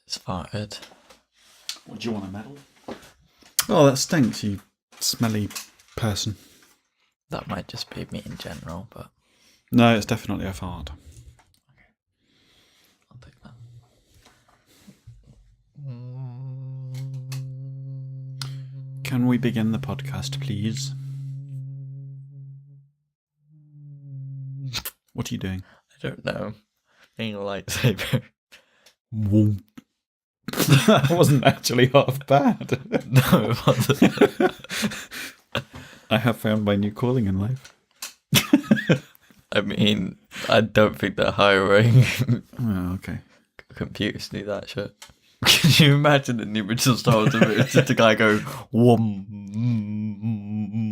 It's farted. What, do you want a medal? Oh, that stinks, you smelly person. That might just be me in general, but... No, it's definitely a fart. Okay. I'll take that. Can we begin the podcast, please? What are you doing? I don't know. Being a lightsaber. That wasn't actually half bad. No, it wasn't. I have found my new calling in life. I mean, I don't think they're hiring Oh, okay. computers to do that shit. Can you imagine in the original Star Wars movie, it's just a guy go, whom,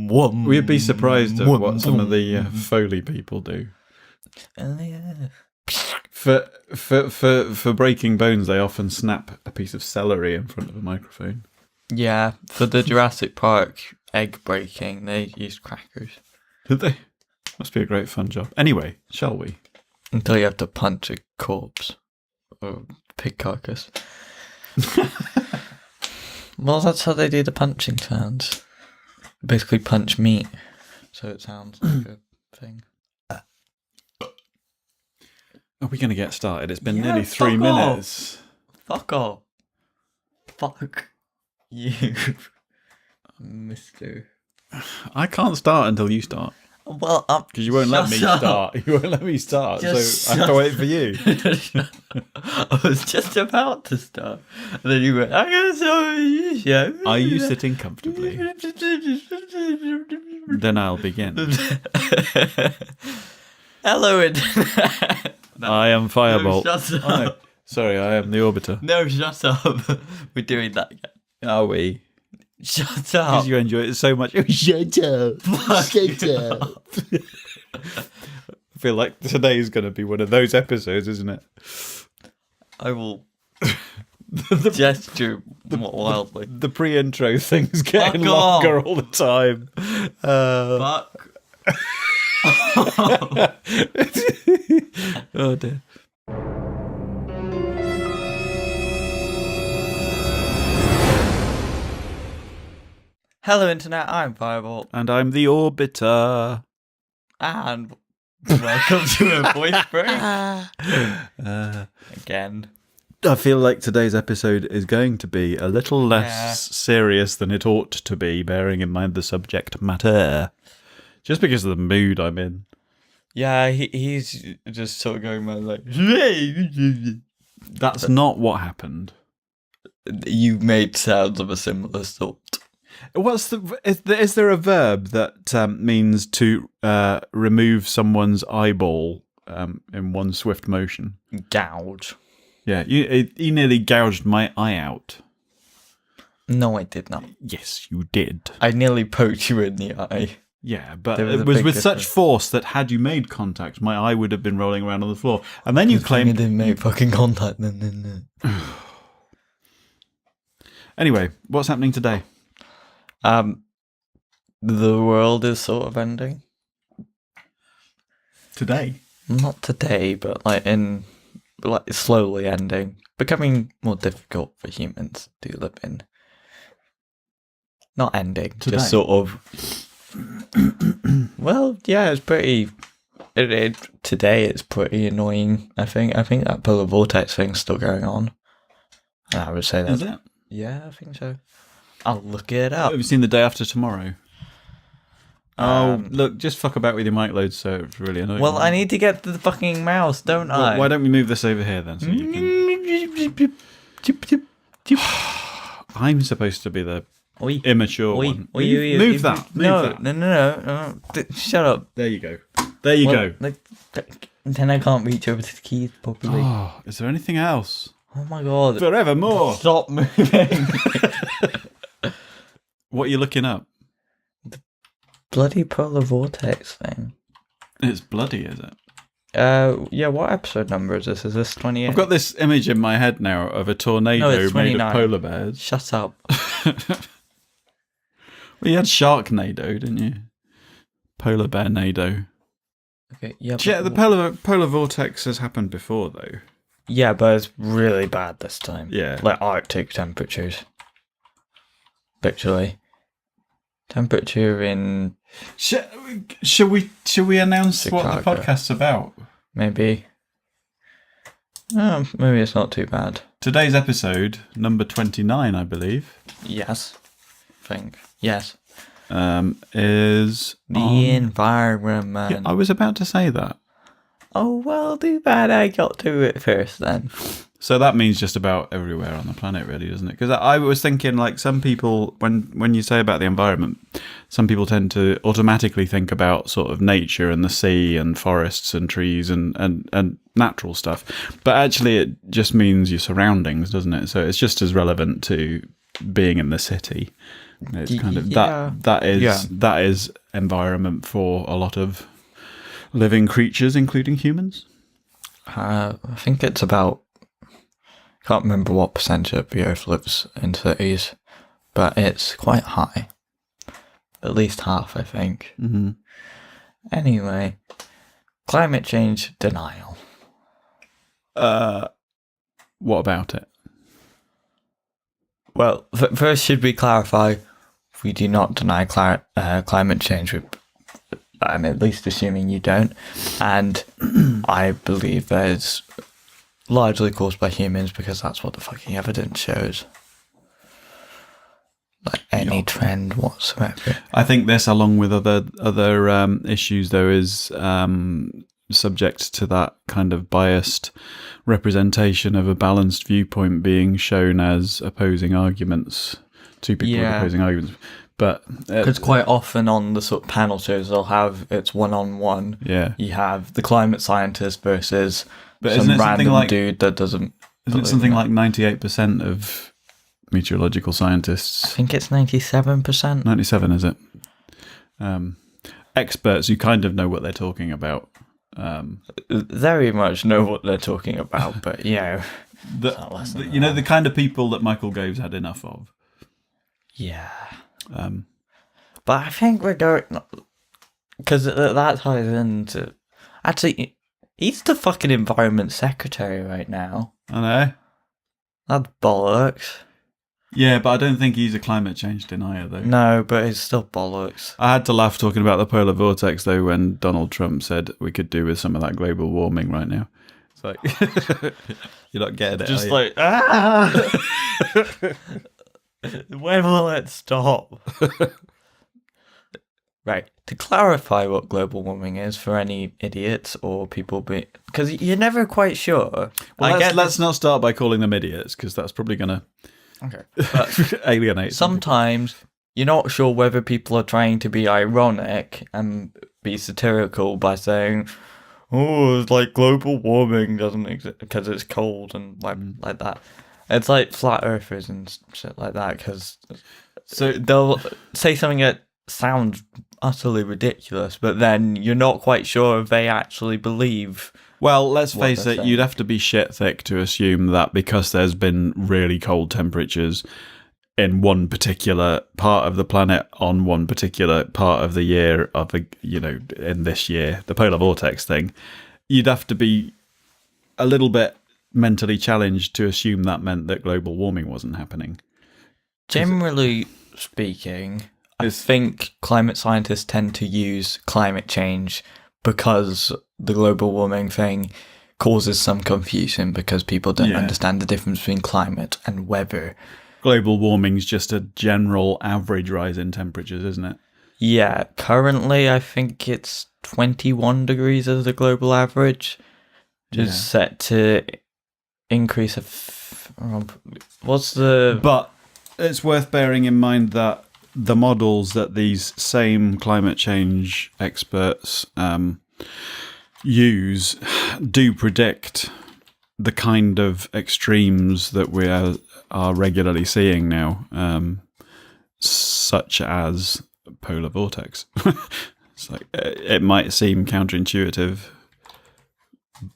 whom. We'd be surprised at whum, what some of whum. the Foley people do. Yeah. For breaking bones, they often snap a piece of celery in front of a microphone. Yeah, for the Jurassic Park egg breaking, they used crackers. Did they? Must be a great fun job. Anyway, shall we? Until you have to punch a corpse. Or pig carcass. Well, that's how they do the punching sounds. Basically punch meat. So it sounds like a thing. Are we going to get started? It's been Yeah, nearly 3 fuck minutes. Fuck off. Fuck you, mister. I can't start until you start. Well, Because you won't let me start. You won't let me start. Just So I have to wait for you. I was just about to start. And then you went, I'm going to start you show. Are you sitting comfortably? Then I'll begin. Hello, Internet. No, I am Firebolt. No, shut Oh, no. up. Sorry, I am the Orbiter. No, shut up. We're doing that again. Are we? Shut up. Because you enjoy it so much. Shut up. Shut up. I feel like today's going to be one of those episodes, isn't it? I will gesture wildly. The pre-intro thing's getting Fuck longer off. all the time. Fuck. Oh dear. Hello, Internet. I'm Firebolt. And I'm the Orbiter. And welcome to a voice break. Again. I feel like today's episode is going to be a little less serious than it ought to be, bearing in mind the subject matter. Just because of the mood I'm in. Yeah, he's just sort of going around like... That's not what happened. You made sounds of a similar sort. Is there a verb that means to remove someone's eyeball in one swift motion? Gouge. Yeah, you nearly gouged my eye out. No, I did not. Yes, you did. I nearly poked you in the eye. Yeah, but There was it a was big with such difference. force that had you made contact, my eye would have been rolling around on the floor. And then you You claimed... didn't make fucking contact. No. Anyway, what's happening today? The world is sort of ending. Today? Not today, but like slowly ending, becoming more difficult for humans to live in. Not ending, Today? just sort of. Well, yeah, it's pretty. Today it's pretty annoying. I think that polar vortex thing's still going on. And I would say that. Is it? Yeah, I think so. I'll look it up. Have you seen The Day After Tomorrow? Look, just fuck about with your mic loads, so it's really annoying. Well, I need to get to the fucking mouse, don't I? Why don't we move this over here then? So you can... I'm supposed to be the immature one. Move that. No. Shut up. There you go. There you go. Then I can't reach over to the keys properly. Oh, is there anything else? Oh my god. Forevermore. Stop moving. What are you looking up? Bloody polar vortex thing. It's bloody, is it? Yeah, what episode number is this? Is this 28? I've got this image in my head now of a tornado No, it's made of 29. polar bears. Shut up. Well, you had Sharknado, didn't you? Polar bear nado. Okay, yeah. Yeah, the polar vortex has happened before, though. Yeah, but it's really bad this time. Yeah. Like Arctic temperatures. Literally. Temperature in Should we announce what the Chicago. podcast's about? Maybe. Maybe it's not too bad. Today's episode, number 29, I believe. Yes. I think. Yes. Is The environment. Yeah, I was about to say that. Oh, well, too bad I got to it first then. So that means just about everywhere on the planet, really, doesn't it? Because I was thinking, like, some people, when you say about the environment, some people tend to automatically think about sort of nature and the sea and forests and trees and natural stuff. But actually, it just means your surroundings, doesn't it? So it's just as relevant to being in the city. It's kind of that is environment for a lot of living creatures, including humans. I think it's about... Can't remember what percentage of the Earth lives in cities, but it's quite high. At least half, I think. Mm-hmm. Anyway, climate change denial. What about it? Well, first should we clarify, we do not deny climate change. I'm at least assuming you don't. And I believe that it's largely caused by humans because that's what the fucking evidence shows. Like any trend whatsoever. I think this, along with other issues, though, is subject to that kind of biased representation of a balanced viewpoint being shown as opposing arguments. Two people with opposing arguments. But because quite often on the sort of panel shows, they'll have it's one-on-one. Yeah. You have the climate scientist versus but some random dude that doesn't. Isn't it something like 98% of meteorological scientists? I think it's 97%. 97, is it? Experts who kind of know what they're talking about. Very much know what they're talking about, but the kind of people that Michael Gove's had enough of. Yeah. But I think we're going... Because that ties into... Actually, he's the fucking environment secretary right now. I know. That's bollocks. Yeah, but I don't think he's a climate change denier, though. No, but it's still bollocks. I had to laugh talking about the polar vortex, though, when Donald Trump said we could do with some of that global warming right now. It's like... You're not getting it, just like... When will it stop? Right. To clarify what global warming is for any idiots or people because you're never quite sure. Well, let's not start by calling them idiots, because that's probably going to alienate. Sometimes you're not sure whether people are trying to be ironic and be satirical by saying, "Oh, it's like global warming doesn't exist because it's cold," and like that. It's like flat earthers and shit like that, because they'll say something that sounds utterly ridiculous, but then you're not quite sure if they actually believe. Well, let's face it, you'd have to be shit thick to assume that because there's been really cold temperatures in one particular part of the planet on one particular part of the year in this year, the polar vortex thing, you'd have to be a little bit mentally challenged to assume that meant that global warming wasn't happening. Generally speaking, I think climate scientists tend to use climate change because the global warming thing causes some confusion because people don't understand the difference between climate and weather. Global warming's just a general average rise in temperatures, isn't it? Yeah, currently I think it's 21 degrees as the global average, which is set to increase But it's worth bearing in mind that the models that these same climate change experts use do predict the kind of extremes that we are regularly seeing now, such as polar vortex. It's like it might seem counterintuitive,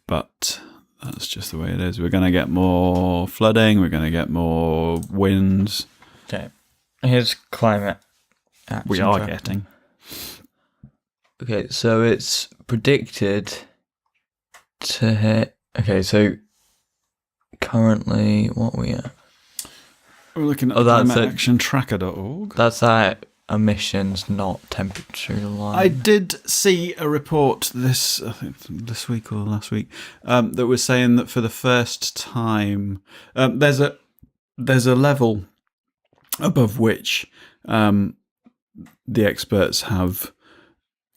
but that's just the way it is. We're going to get more flooding. We're going to get more winds. Okay. Here's climate action. We are getting. Okay, so it's predicted to hit... Okay, so currently, what are we at? We're looking at that's climateactiontracker.org. That's our emissions, not temperature line. I did see a report I think this week or last week, that was saying that for the first time, there's a level above which the experts have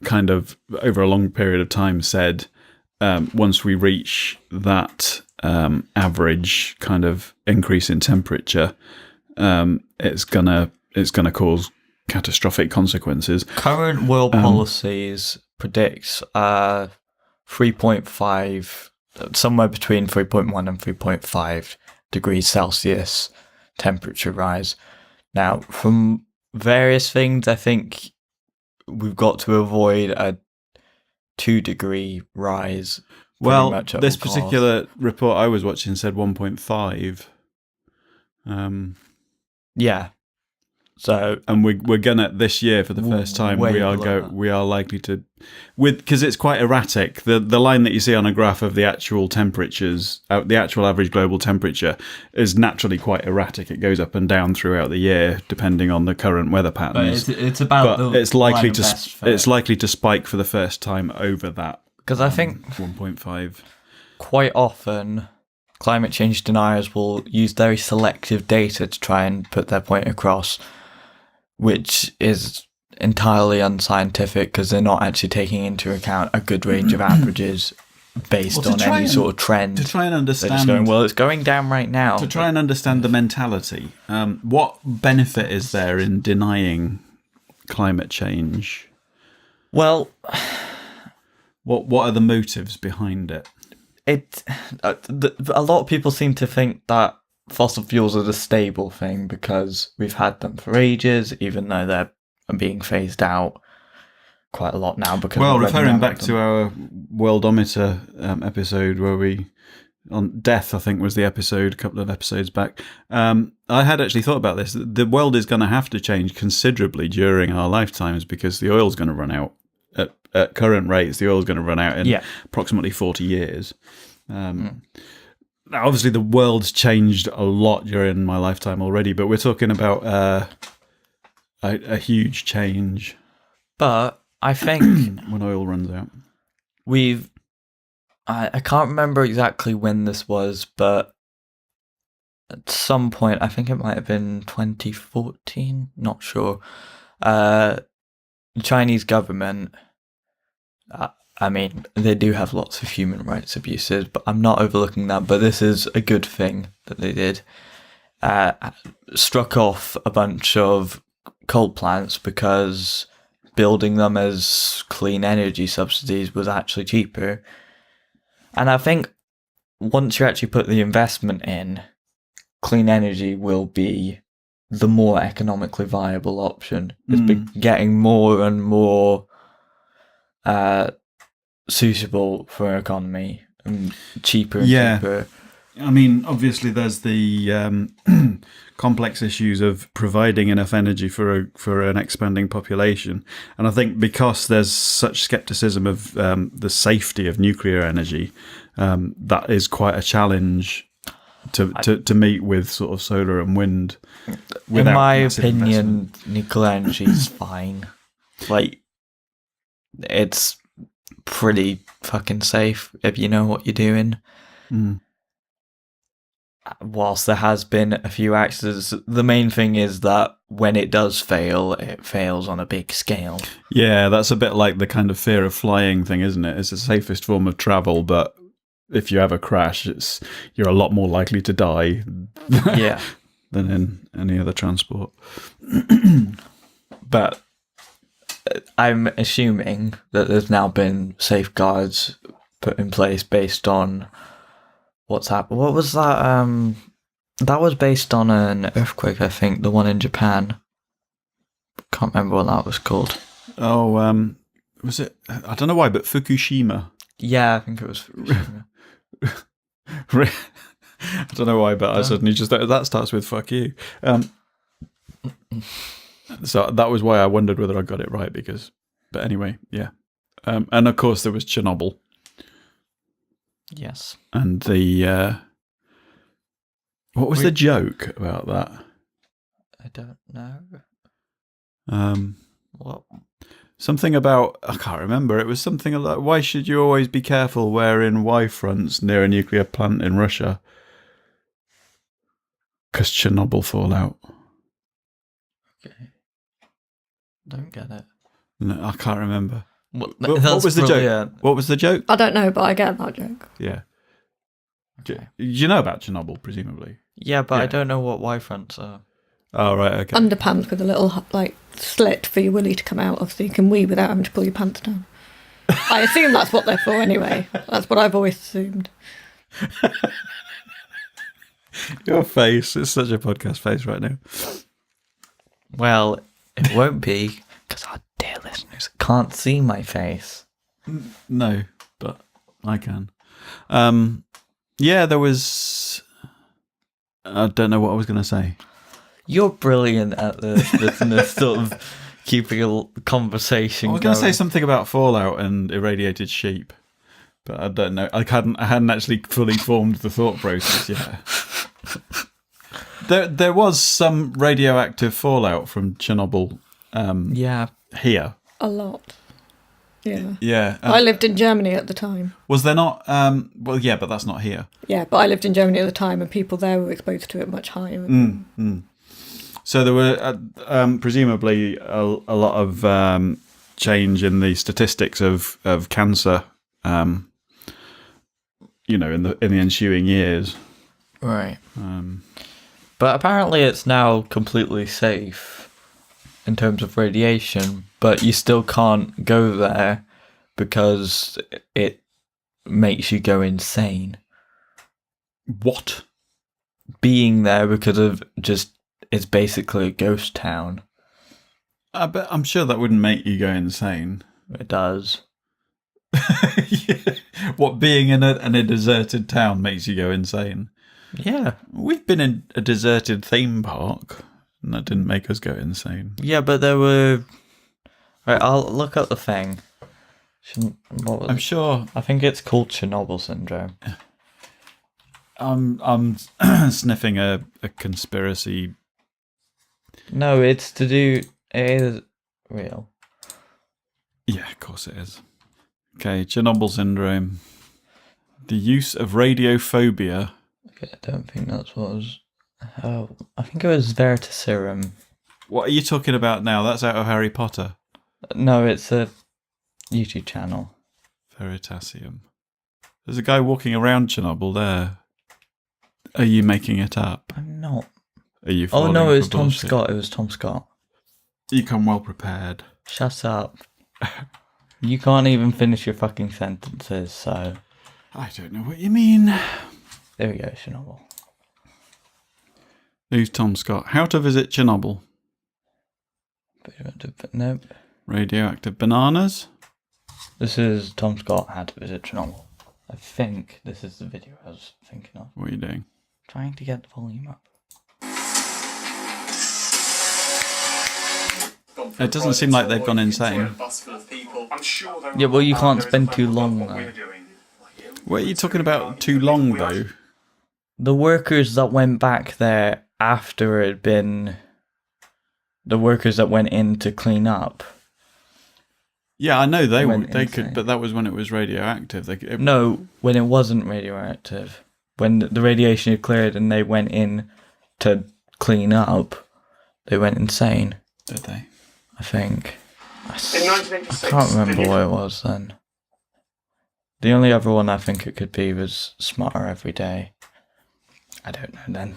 kind of over a long period of time said, once we reach that average kind of increase in temperature, it's gonna cause catastrophic consequences. Current world policies predicts 3.5, somewhere between 3.1 and 3.5 degrees Celsius temperature rise. Now, from various things, I think we've got to avoid a 2-degree rise. Well, much this particular report I was watching said 1.5. Yeah. So, and we're gonna this year for the first time we are likely to, because it's quite erratic. The line that you see on a graph of the actual temperatures, the actual average global temperature, is naturally quite erratic. It goes up and down throughout the year depending on the current weather patterns. But it's about it's likely to spike for the first time over that. Because I think 1.5. Quite often, climate change deniers will use very selective data to try and put their point across, which is entirely unscientific because they're not actually taking into account a good range of averages based on any sort of trend. To try and understand... They're just going, well, it's going down right now. To try and understand the mentality, what benefit is there in denying climate change? Well... What are the motives behind it? A lot of people seem to think that fossil fuels are the stable thing because we've had them for ages, even though they're being phased out quite a lot now. Because referring back to our Worldometer episode where we on death, I think was the episode a couple of episodes back. I had actually thought about this. The world is going to have to change considerably during our lifetimes because the oil's going to run out. At current rates, the oil's going to run out in approximately 40 years. Now, obviously, the world's changed a lot during my lifetime already, but we're talking about a huge change. But I think when oil runs out, I can't remember exactly when this was, but at some point, I think it might have been 2014, not sure. The Chinese government... I mean, they do have lots of human rights abuses, but I'm not overlooking that. But this is a good thing that they did. Struck off a bunch of coal plants because building them as clean energy subsidies was actually cheaper. And I think once you actually put the investment in, clean energy will be the more economically viable option. It's getting more and more suitable for our economy and cheaper and cheaper. I mean, obviously, there's the complex issues of providing enough energy for an expanding population, and I think because there's such skepticism of the safety of nuclear energy, that is quite a challenge to meet with sort of solar and wind. In my opinion, nuclear energy is fine. Like, it's pretty fucking safe if you know what you're doing. Whilst there has been a few accidents, the main thing is that when it does fail, it fails on a big scale. Yeah, that's a bit like the kind of fear of flying thing, isn't it? It's the safest form of travel, but if you have a crash, you're a lot more likely to die than in any other transport. But I'm assuming that there's now been safeguards put in place based on what's happened. What was that? That was based on an earthquake, I think, the one in Japan. Can't remember what that was called. Oh, was it? I don't know why, but Fukushima. Yeah, I think it was Fukushima. I don't know why, but I suddenly just thought that starts with "fuck you." So that was why I wondered whether I got it right. But anyway, yeah. And of course there was Chernobyl. Yes. And the What was the joke about that? I don't know. What? Something about, I can't remember. It was something like, why should you always be careful wearing Y-fronts near a nuclear plant in Russia? Because Chernobyl fallout. Okay. Don't get it. No, I can't remember. What was the joke? What was the joke? I don't know, but I get that joke. Yeah. Okay. You know about Chernobyl, presumably? Yeah, but I don't know what Y-fronts are. Oh, right, okay. Underpants with a little, like, slit for your willy to come out of so you can wee without having to pull your pants down. I assume that's what they're for anyway. That's what I've always assumed. Your face. It's such a podcast face right now. Well, it won't be, because our dear listeners can't see my face. No, but I can. Yeah, there was... I don't know what I was going to say. You're brilliant at this sort of keeping a conversation I was going to say something about fallout and irradiated sheep, but I don't know. I hadn't actually fully formed the thought process yet. There was some radioactive fallout from Chernobyl. Yeah. Here. A lot. Yeah. Yeah. I lived in Germany at the time. Was there not? Well, yeah, but that's not here. Yeah, but I lived in Germany at the time, and people there were exposed to it much higher. So there were presumably a lot of change in the statistics of cancer, in the ensuing years. Right. But apparently it's now completely safe in terms of radiation, but you still can't go there because it makes you go insane. What? Being there because of just, it's basically a ghost town. But I'm sure that wouldn't make you go insane. It does. Yeah. What, being in a deserted town makes you go insane? Yeah. We've been in a deserted theme park, and that didn't make us go insane. Yeah, but there were... Right, I'll look up the thing. I'm sure. I think it's called Chernobyl syndrome. I'm sniffing a conspiracy. No, it's to do... It is real. Yeah, of course it is. Okay, Chernobyl syndrome. The use of radiophobia. Okay, I don't think that's what it was... Oh, I think it was Veritaserum. What are you talking about now? That's out of Harry Potter. No, it's a YouTube channel. Veritasium. There's a guy walking around Chernobyl there. Are you making it up? I'm not. Are you? Oh no, it was Tom bullshit? Scott. It was Tom Scott. You come well prepared. Shut up. You can't even finish your fucking sentences, so... I don't know what you mean. There we go, Chernobyl. Who's Tom Scott? How to visit Chernobyl. Nope. Radioactive bananas. This is Tom Scott, How to Visit Chernobyl. I think this is the video I was thinking of. What are you doing? Trying to get the volume up. It doesn't seem like they've gone insane. Yeah, well, you can't spend too long though. What are you talking about too long, though? The workers that went back there after it had been... The workers that went in to clean up. Yeah, I know they insane. could, but that was when it was radioactive. No, when it wasn't radioactive. When the radiation had cleared and they went in to clean up, they went insane. Did they? I think. In 1986, I can't remember what it was then. The only other one I think it could be was Smarter Every Day. I don't know then.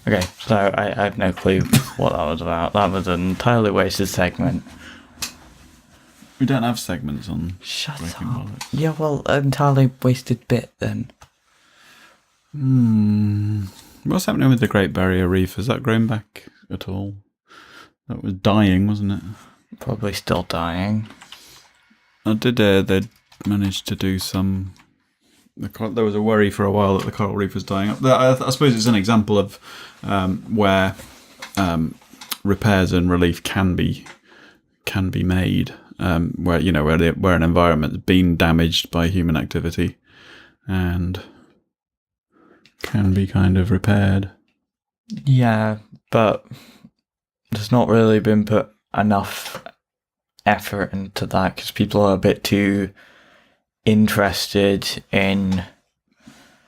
Okay, so I have no clue what that was about. That was an entirely wasted segment. We don't have segments on Shut Breaking up. Bollocks. Yeah, well, entirely wasted bit then. What's happening with the Great Barrier Reef? Has that grown back at all? That was dying, wasn't it? Probably still dying. They'd managed to do some... There was a worry for a while that the coral reef was dying up. I suppose it's an example of where repairs and relief can be made, where an environment's been damaged by human activity and can be kind of repaired. Yeah, but there's not really been put enough effort into that because people are a bit too interested in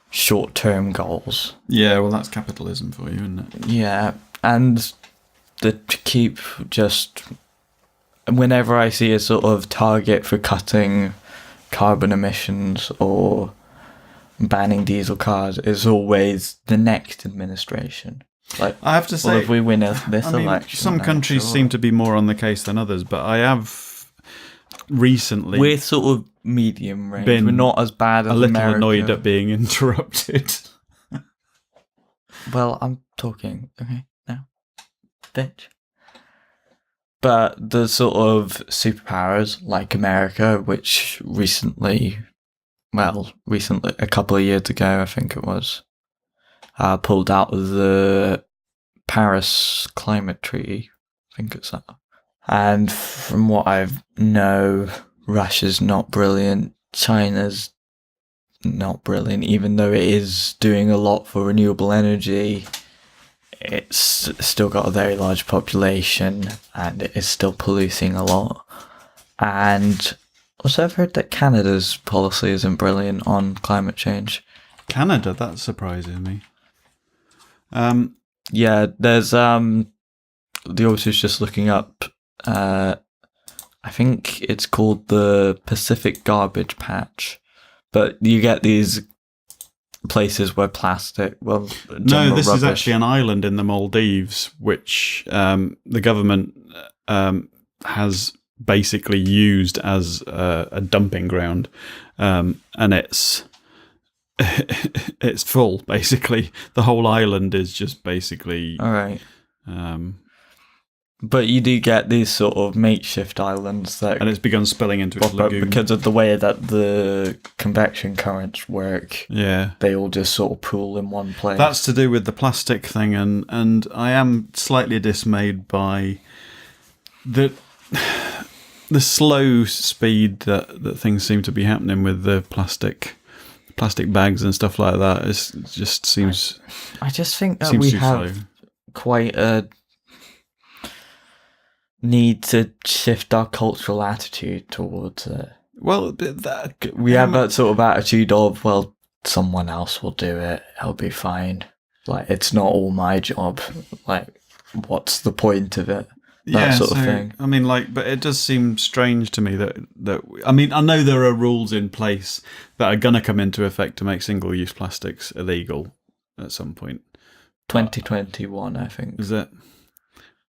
short-term goals. Yeah, well, that's capitalism for you, isn't it? Yeah, and to keep just... Whenever I see a sort of target for cutting carbon emissions or banning diesel cars, it's always the next administration. Like, I have to say, well, if we win this I mean, election, some then countries sure. seem to be more on the case than others, but I have recently We're sort of medium range. been We're not as bad as a little America. annoyed at being interrupted. Well, I'm talking. Okay, now, bitch. But the sort of superpowers like America, which recently, a couple of years ago, I think it was, pulled out of the Paris Climate Treaty. I think it's that. And from what I know, Russia's not brilliant. China's not brilliant, even though it is doing a lot for renewable energy. It's still got a very large population and it is still polluting a lot. And also, I've heard that Canada's policy isn't brilliant on climate change. Canada, that surprises me. Yeah, there's the author's just looking up. I think it's called the Pacific Garbage Patch, but you get these places where plastic, No, general this is rubbish- actually an island in the Maldives, which the government has basically used as a dumping ground, and it's it's full. Basically, the whole island is just basically. All right. But you do get these sort of makeshift islands that, and it's begun spilling into its pop up lagoon because of the way that the convection currents work. Yeah, They all just sort of pool in one place. that's to do with the plastic thing, and I am slightly dismayed by the slow speed that things seem to be happening with the plastic bags and stuff like that. It just seems I just think that seems we too have slow. quite a need to shift our cultural attitude towards it. Well, We have that sort of attitude of, well, someone else will do it, it'll be fine. Like, it's not all my job. Like, what's the point of it? That sort of thing. I mean, but it does seem strange to me that I mean, I know there are rules in place that are going to come into effect to make single-use plastics illegal at some point. 2021, I think. Is it?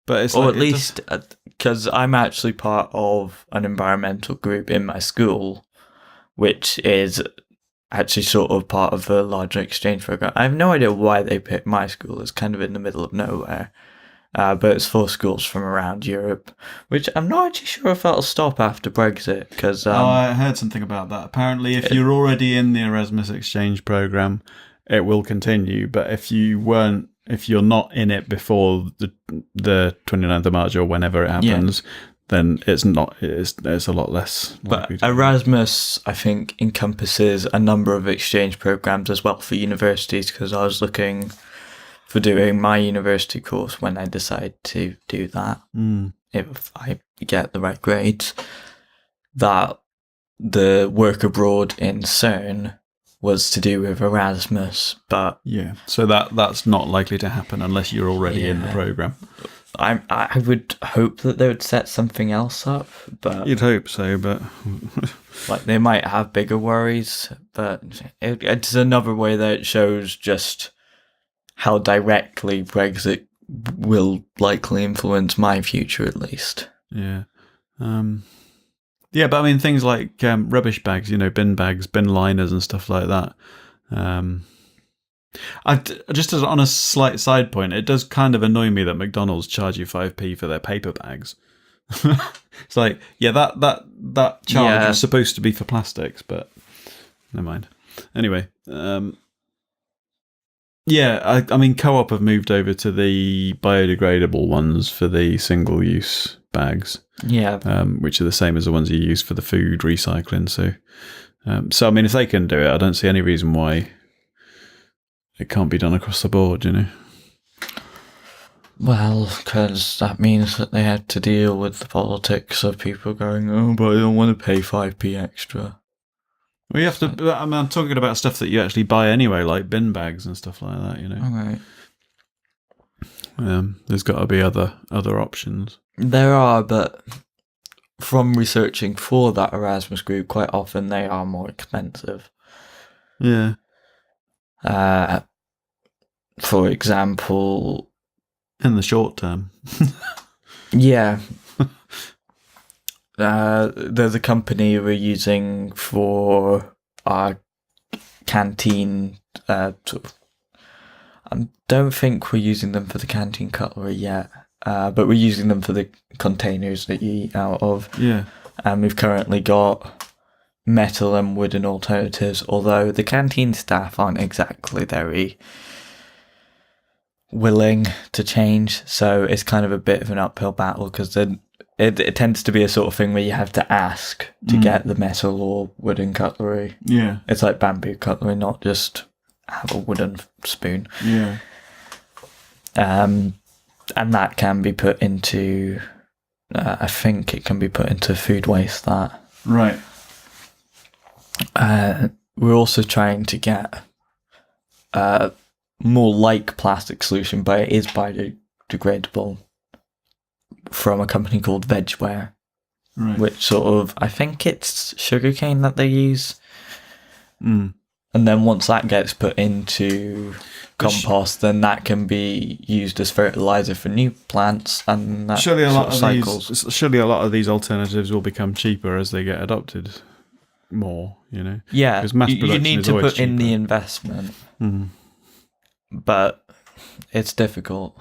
But it's Or like, at least, because I'm actually part of an environmental group in my school, which is actually sort of part of a larger exchange program. I have no idea why they picked my school. It's kind of in the middle of nowhere. But it's for schools from around Europe, which I'm not actually sure if that'll stop after Brexit. Because I heard something about that. Apparently, if you're already in the Erasmus exchange program, it will continue. But if you're not in it before the 29th of March or whenever it happens, then it's not. It's a lot less. But Erasmus, I think, encompasses a number of exchange programs as well for universities. Because I was looking for doing my university course when I decide to do that, if I get the right grades, that the work abroad in CERN was to do with Erasmus, but yeah, so that's not likely to happen unless you're already in the program. I would hope that they would set something else up, but you'd hope so, but like they might have bigger worries. But it's another way that it shows just how directly Brexit will likely influence my future, at least. Yeah. Yeah, but I mean, things like rubbish bags, bin bags, bin liners and stuff like that. Just on a slight side point, it does kind of annoy me that McDonald's charge you 5p for their paper bags. It's like, yeah, that charge was supposed to be for plastics, but never mind. Anyway, yeah, I mean, Co-op have moved over to the biodegradable ones for the single-use bags. Yeah. Which are the same as the ones you use for the food recycling. So I mean, if they can do it, I don't see any reason why it can't be done across the board, Well, because that means that they have to deal with the politics of people going, oh, but I don't want to pay 5p extra. Well, you have to. I mean, I'm talking about stuff that you actually buy anyway, like bin bags and stuff like that. Alright. There's got to be other options. There are, but from researching for that Erasmus group, quite often they are more expensive. Yeah. For example, In the short term. yeah. There's a company we're using for our canteen. Sort of, I don't think we're using them for the canteen cutlery yet, but we're using them for the containers that you eat out of. Yeah. And we've currently got metal and wooden alternatives, although the canteen staff aren't exactly very willing to change, so it's kind of a bit of an uphill battle because it tends to be a sort of thing where you have to ask to get the metal or wooden cutlery. Yeah. It's like bamboo cutlery, not just have a wooden spoon. Yeah. And that can be put into, I think it can be put into food waste, that. Right. We're also trying to get more like plastic solution, but it is biodegradable, from a company called Vegware, Right. which sort of, I think it's sugarcane that they use. Mm. And then once that gets put into compost, then that can be used as fertilizer for new plants, and that Surely a lot sort of of cycles. surely a lot of these alternatives will become cheaper as they get adopted more. Yeah, 'Cause mass you production need is to always put in the cheaper. investment, Mm. but it's difficult.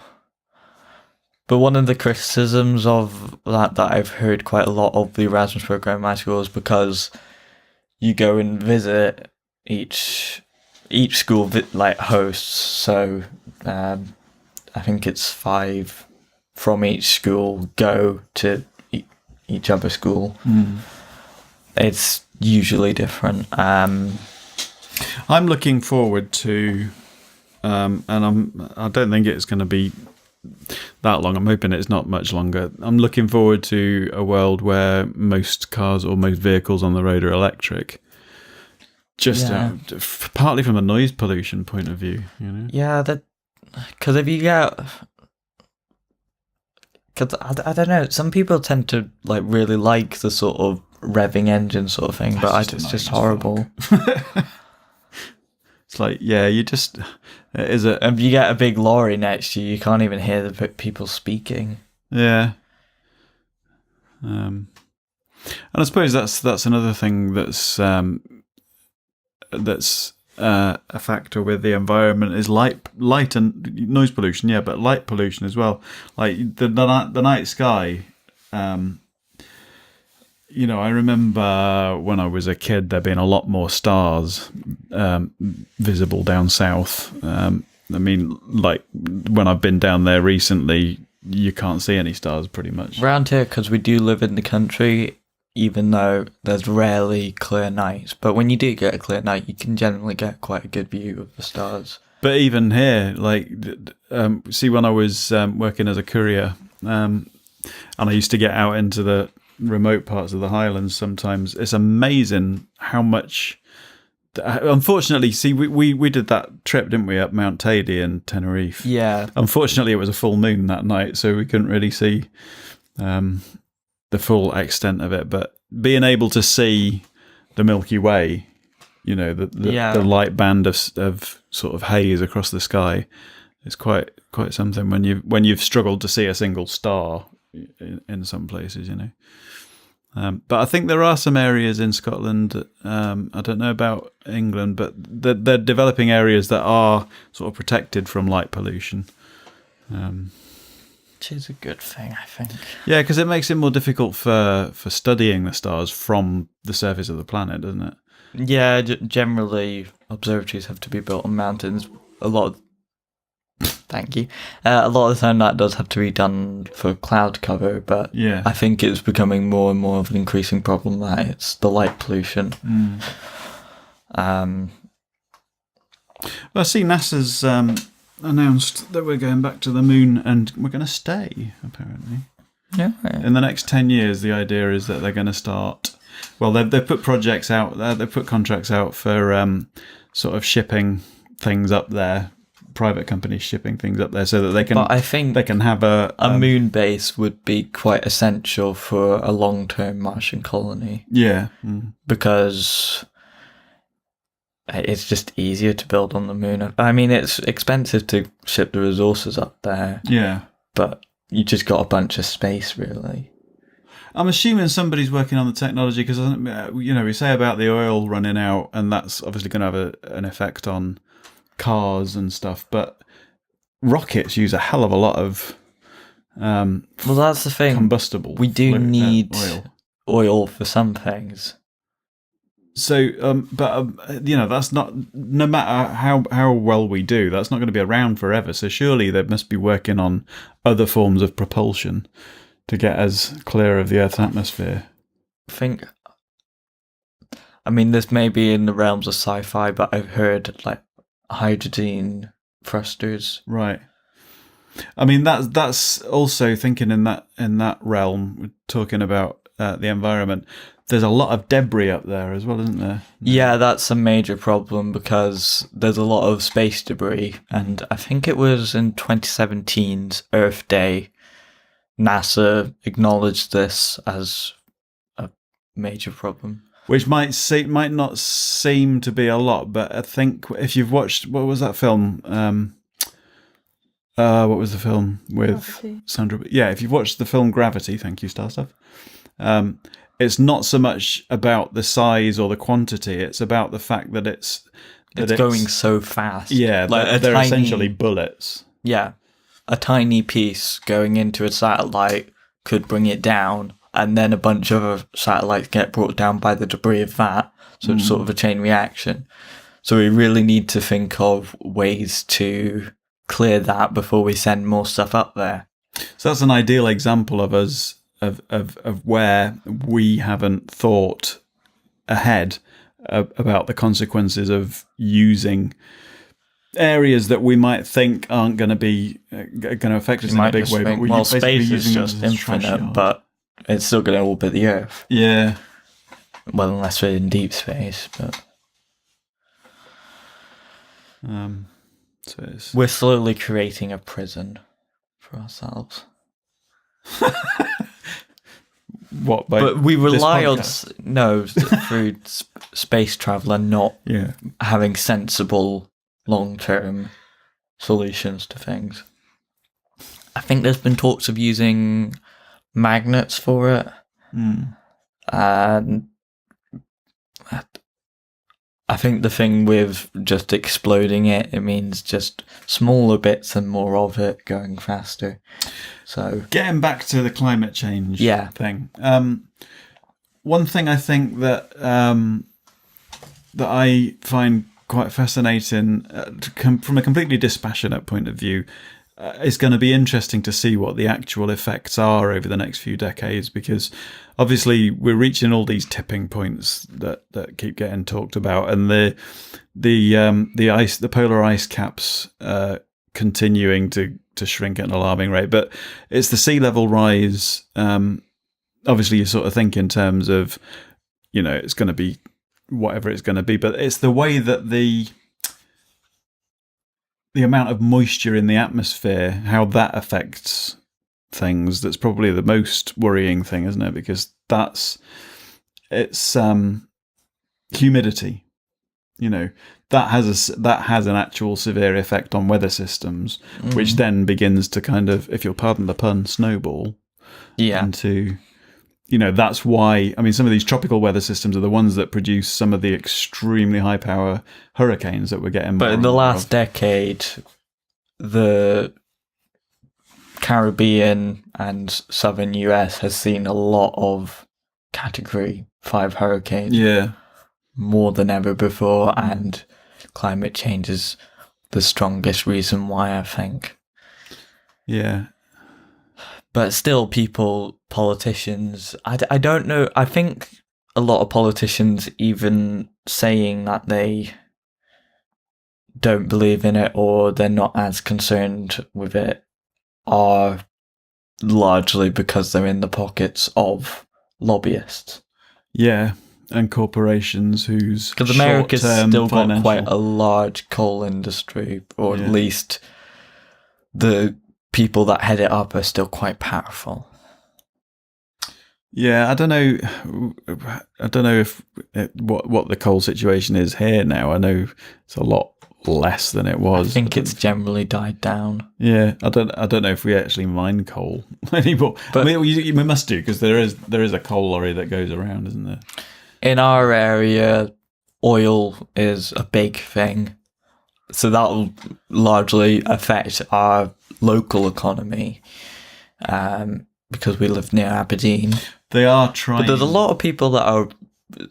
But one of the criticisms of that I've heard quite a lot of the Erasmus program in my school is because you go and visit each school like hosts. So I think it's 5 from each school go to each other school. It's usually different. I'm looking forward to, and I don't think it's going to be that long. I'm hoping it's not much longer. I'm looking forward to a world where most cars or most vehicles on the road are electric. Just partly from a noise pollution point of view, Yeah, because if you get, because I don't know, some people tend to like really like the sort of revving engine sort of thing, but it's just horrible. It's like, yeah, you just is it? If you get a big lorry next to you, you can't even hear the people speaking. Yeah. And I suppose that's another thing that's a factor with the environment is light and noise pollution. Yeah, but light pollution as well. Like the night sky. I remember when I was a kid, there being a lot more stars visible down south. I mean, like when I've been down there recently, you can't see any stars pretty much. Around here, because we do live in the country, even though there's rarely clear nights. But when you do get a clear night, you can generally get quite a good view of the stars. But even here, like, see, when I was working as a courier, and I used to get out into the remote parts of the Highlands sometimes, it's amazing how much. Unfortunately, see, we did that trip, didn't we, up Mount Teide in Tenerife? Yeah. Unfortunately, it was a full moon that night, so we couldn't really see the full extent of it. But being able to see the Milky Way, the light band of sort of haze across the sky, is quite something when you've struggled to see a single star in some places, But I think there are some areas in Scotland, I don't know about England, but they're developing areas that are sort of protected from light pollution. Which is a good thing, I think. Yeah, because it makes it more difficult for studying the stars from the surface of the planet, doesn't it? Yeah, generally observatories have to be built on mountains. Thank you. A lot of the time that does have to be done for cloud cover, but Yeah. I think it's becoming more and more of an increasing problem that it's the light pollution. Well, I see NASA's announced that we're going back to the moon and we're going to stay, apparently. Yeah. In the next 10 years, the idea is that they're going to start... Well, they've put projects out, they've put contracts out for sort of shipping things up there, private companies shipping things up there so that they can... But I think they can have a moon base would be quite essential for a long-term Martian colony. Yeah. Because it's just easier to build on the moon. I mean, it's expensive to ship the resources up there. Yeah. But you just got a bunch of space, really. I'm assuming somebody's working on the technology because, we say about the oil running out, and that's obviously going to have an effect on cars and stuff. But rockets use a hell of a lot of well, that's the thing. Combustible. We do need oil for some things. So, that's not. No matter how well we do, that's not going to be around forever. So surely they must be working on other forms of propulsion to get us clear of the Earth's atmosphere. I mean, this may be in the realms of sci-fi, but I've heard like hydrogen thrusters. Right. I mean, that's also thinking in that realm. We're talking about the environment. There's a lot of debris up there as well, isn't there? Yeah, that's a major problem because there's a lot of space debris, and I think it was in 2017's Earth Day, NASA acknowledged this as a major problem. Which might not seem to be a lot, but I think if you've watched, what was that film? What was the film with Gravity. Sandra? Yeah, if you've watched the film Gravity, thank you, Star Stuff. It's not so much about the size or the quantity; it's about the fact that it's going so fast. Yeah, like they're essentially bullets. Yeah, a tiny piece going into a satellite could bring it down, and then a bunch of other satellites get brought down by the debris of that. So it's sort of a chain reaction. So we really need to think of ways to clear that before we send more stuff up there. So that's an ideal example of us of where we haven't thought ahead about the consequences of using areas that we might think aren't going to be going to affect us in a big way. But Well, space is just infinite, but it's still going to orbit the Earth. Yeah. Well, unless we're in deep space, but we're slowly creating a prison for ourselves. What? But we rely on through space travel and not having sensible long-term solutions to things. I think there's been talks of using magnets for it, and I think the thing with just exploding it means just smaller bits and more of it going faster. So getting back to the climate change thing, one thing I think that I find quite fascinating from a completely dispassionate point of view is going to be interesting to see what the actual effects are over the next few decades, because obviously we're reaching all these tipping points that keep getting talked about, and the polar ice caps continuing to shrink at an alarming rate. But it's the sea level rise. Obviously, you sort of think in terms of, it's going to be whatever it's going to be, but it's the way that the amount of moisture in the atmosphere, how that affects things, that's probably the most worrying thing, isn't it? Because it's humidity. That has an actual severe effect on weather systems, which then begins to kind of, if you'll pardon the pun, snowball. Yeah. Into, that's why, some of these tropical weather systems are the ones that produce some of the extremely high power hurricanes that we're getting. But in the last decade, the Caribbean and southern US has seen a lot of Category 5 hurricanes. Yeah. More than ever before, and climate change is the strongest reason why, I think. Yeah. But still, politicians, I don't know. I think a lot of politicians even saying that they don't believe in it or they're not as concerned with it are largely because they're in the pockets of lobbyists. Yeah, and corporations whose Because America's short-term still got financial... quite a large coal industry, or at least the people that head it up are still quite powerful. Yeah, I don't know. If what the coal situation is here now. I know it's a lot less than it was. I think it's generally died down. Yeah, I don't know if we actually mine coal anymore. But I mean, we must do, because there is a coal lorry that goes around, isn't there? in our area, oil is a big thing, so that will largely affect our local economy. Because we live near Aberdeen. They are trying. But there's a lot of people that are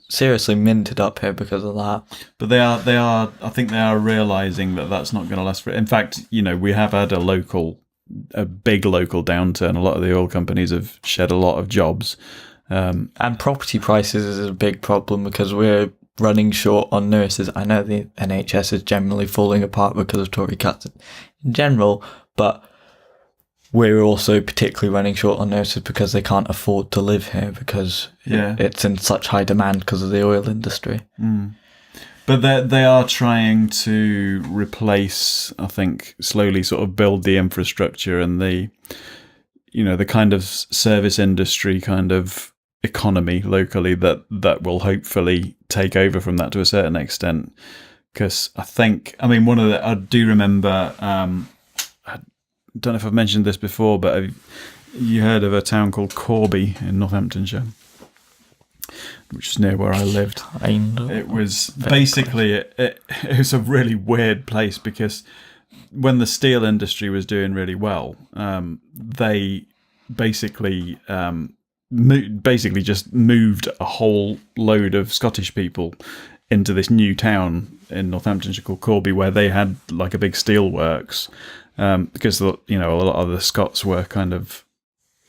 seriously minted up here because of that. But they are. I think they are realising that that's not going to last for. In fact, we have had a big local downturn. A lot of the oil companies have shed a lot of jobs. And property prices is a big problem because we're running short on nurses. I know the NHS is generally falling apart because of Tory cuts in general, but we're also particularly running short on nurses because they can't afford to live here because it's in such high demand because of the oil industry. Mm. But they are trying to replace, I think, slowly sort of build the infrastructure and the kind of service industry kind of economy locally that will hopefully take over from that to a certain extent. Because I do remember, I don't know if I've mentioned this before, but you heard of a town called Corby in Northamptonshire, which is near where I lived. Kind of. It was basically it was a really weird place because when the steel industry was doing really well, they basically just moved a whole load of Scottish people into this new town in Northamptonshire called Corby, where they had like a big steel works. Because a lot of the Scots were kind of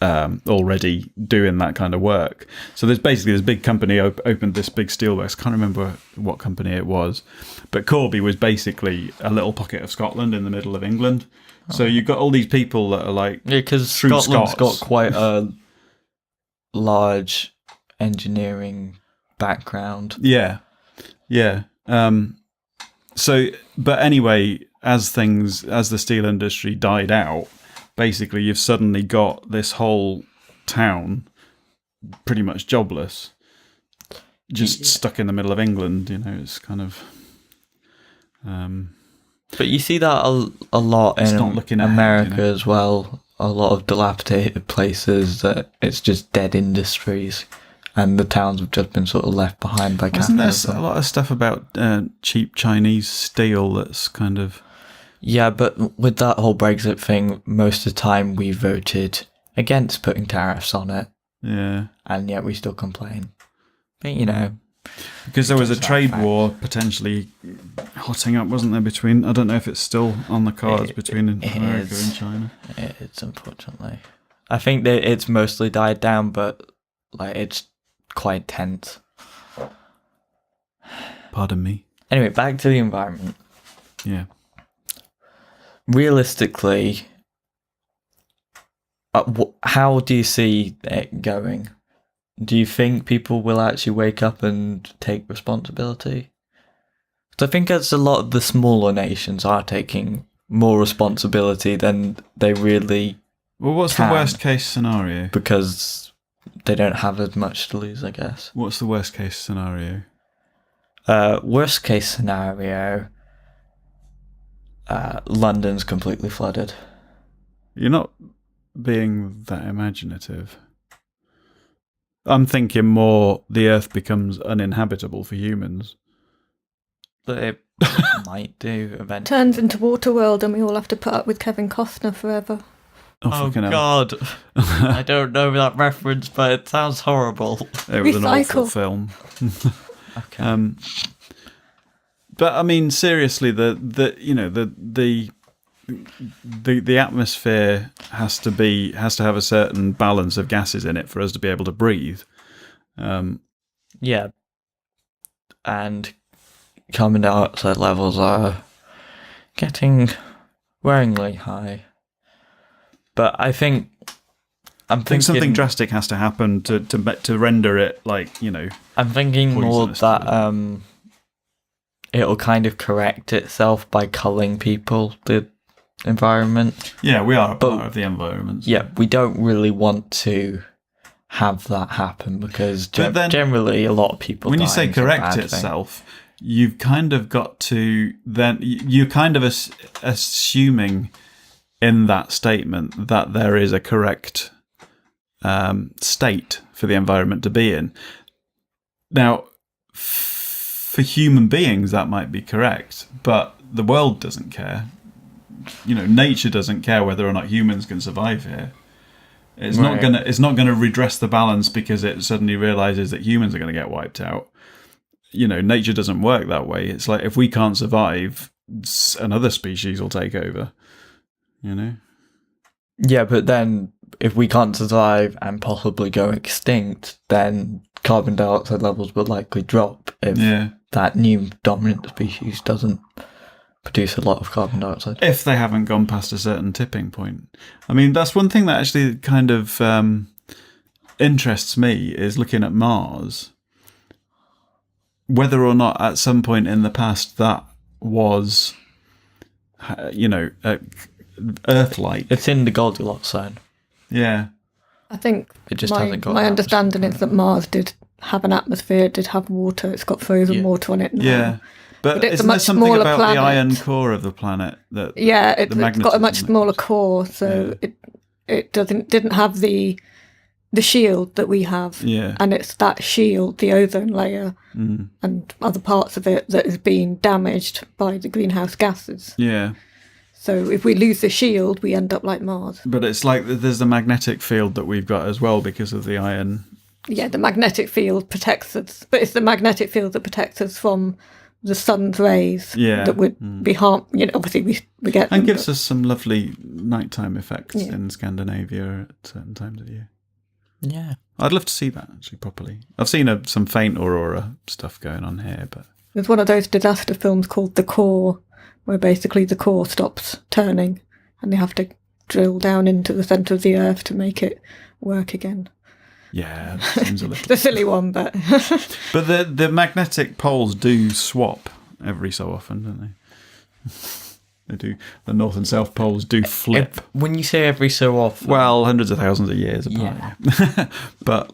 already doing that kind of work. So there's basically this big company opened this big steelworks. I can't remember what company it was, but Corby was basically a little pocket of Scotland in the middle of England. So you've got all these people that are like because Scotland's got quite a large engineering background. Yeah. But anyway, as the steel industry died out, basically you've suddenly got this whole town pretty much jobless, just stuck in the middle of England. It's kind of. But you see that a lot in America as well. A lot of dilapidated places that it's just dead industries. And the towns have just been sort of left behind by capitalism. Isn't there a lot of stuff about cheap Chinese steel that's kind of... Yeah, but with that whole Brexit thing, most of the time we voted against putting tariffs on it. Yeah. And yet we still complain. But, because there was a trade war potentially hotting up, wasn't there, between... I don't know if it's still on the cards between America and China. It's unfortunately. I think that it's mostly died down, but it's quite tense. Pardon me. Anyway, back to the environment. Yeah. Realistically, how do you see it going? Do you think people will actually wake up and take responsibility? So I think as a lot of the smaller nations are taking more responsibility than they really Well, what's the worst case scenario? Because they don't have as much to lose, I guess. What's the worst case scenario? Worst case scenario, London's completely flooded. You're not being that imaginative. I'm thinking more the Earth becomes uninhabitable for humans. But it might do eventually. Turns into Waterworld and we all have to put up with Kevin Costner forever. Oh God. I don't know that reference, but it sounds horrible. It was an awful film. Okay. But I mean, seriously, the atmosphere has to have a certain balance of gases in it for us to be able to breathe. Yeah. And carbon dioxide levels are getting worryingly high. But I think I think something drastic has to happen to render it like, you know. I'm thinking more poisonous that it'll kind of correct itself by culling people, the environment. Yeah, we are a part of the environment. So. Yeah, we don't really want to have that happen because generally a lot of people. When you say correct itself, you've kind of got to then you're kind of assuming in that statement that there is a correct state for the environment to be in. Now, for human beings, that might be correct, but the world doesn't care. You know, nature doesn't care whether or not humans can survive here. It's not gonna redress the balance because it suddenly realizes that humans are going to get wiped out. You know, nature doesn't work that way. It's like if we can't survive, another species will take over. You know. Yeah, but then if we can't survive and possibly go extinct, then carbon dioxide levels will likely drop if that new dominant species doesn't produce a lot of carbon dioxide. If they haven't gone past a certain tipping point. I mean, that's one thing that actually kind of interests me is looking at Mars. Whether or not at some point in the past that was, Earth-like. It's in the Goldilocks zone. Yeah. I think it just hasn't got my understanding is that Mars did have an atmosphere, did have water. It's got frozen water on it now. Yeah. But it's isn't a much there something smaller about planet. the iron core of the planet that it's got a much smaller core, so it didn't have the shield that we have. Yeah. And it's that shield, the ozone layer, and other parts of it that is being damaged by the greenhouse gases. Yeah. So if we lose the shield, we end up like Mars. But it's like there's the magnetic field that we've got as well because of the iron. Yeah, the magnetic field protects us. But it's the magnetic field that protects us from the sun's rays that would be harm. You know, obviously we get and them, gives us some lovely nighttime effects in Scandinavia at certain times of year. Yeah, I'd love to see that actually properly. I've seen some faint aurora stuff going on here, but there's one of those disaster films called The Core, where basically the core stops turning, and they have to drill down into the centre of the Earth to make it work again. Yeah, that seems a little... The silly one, but... But the magnetic poles do swap every so often, don't they? They do. The north and south poles do flip. When you say every so often... Well, hundreds of thousands of years apart. Yeah. But...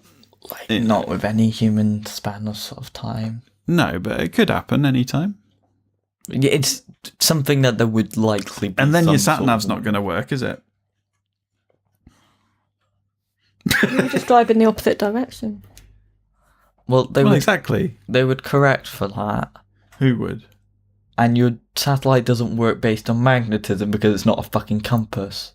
not with any human span of time. No, but it could happen any time. It's something that there would likely be. And then your sat-nav's not going to work, is it? You just drive in the opposite direction. Well, exactly. They would correct for that. Who would? And your satellite doesn't work based on magnetism because it's not a fucking compass.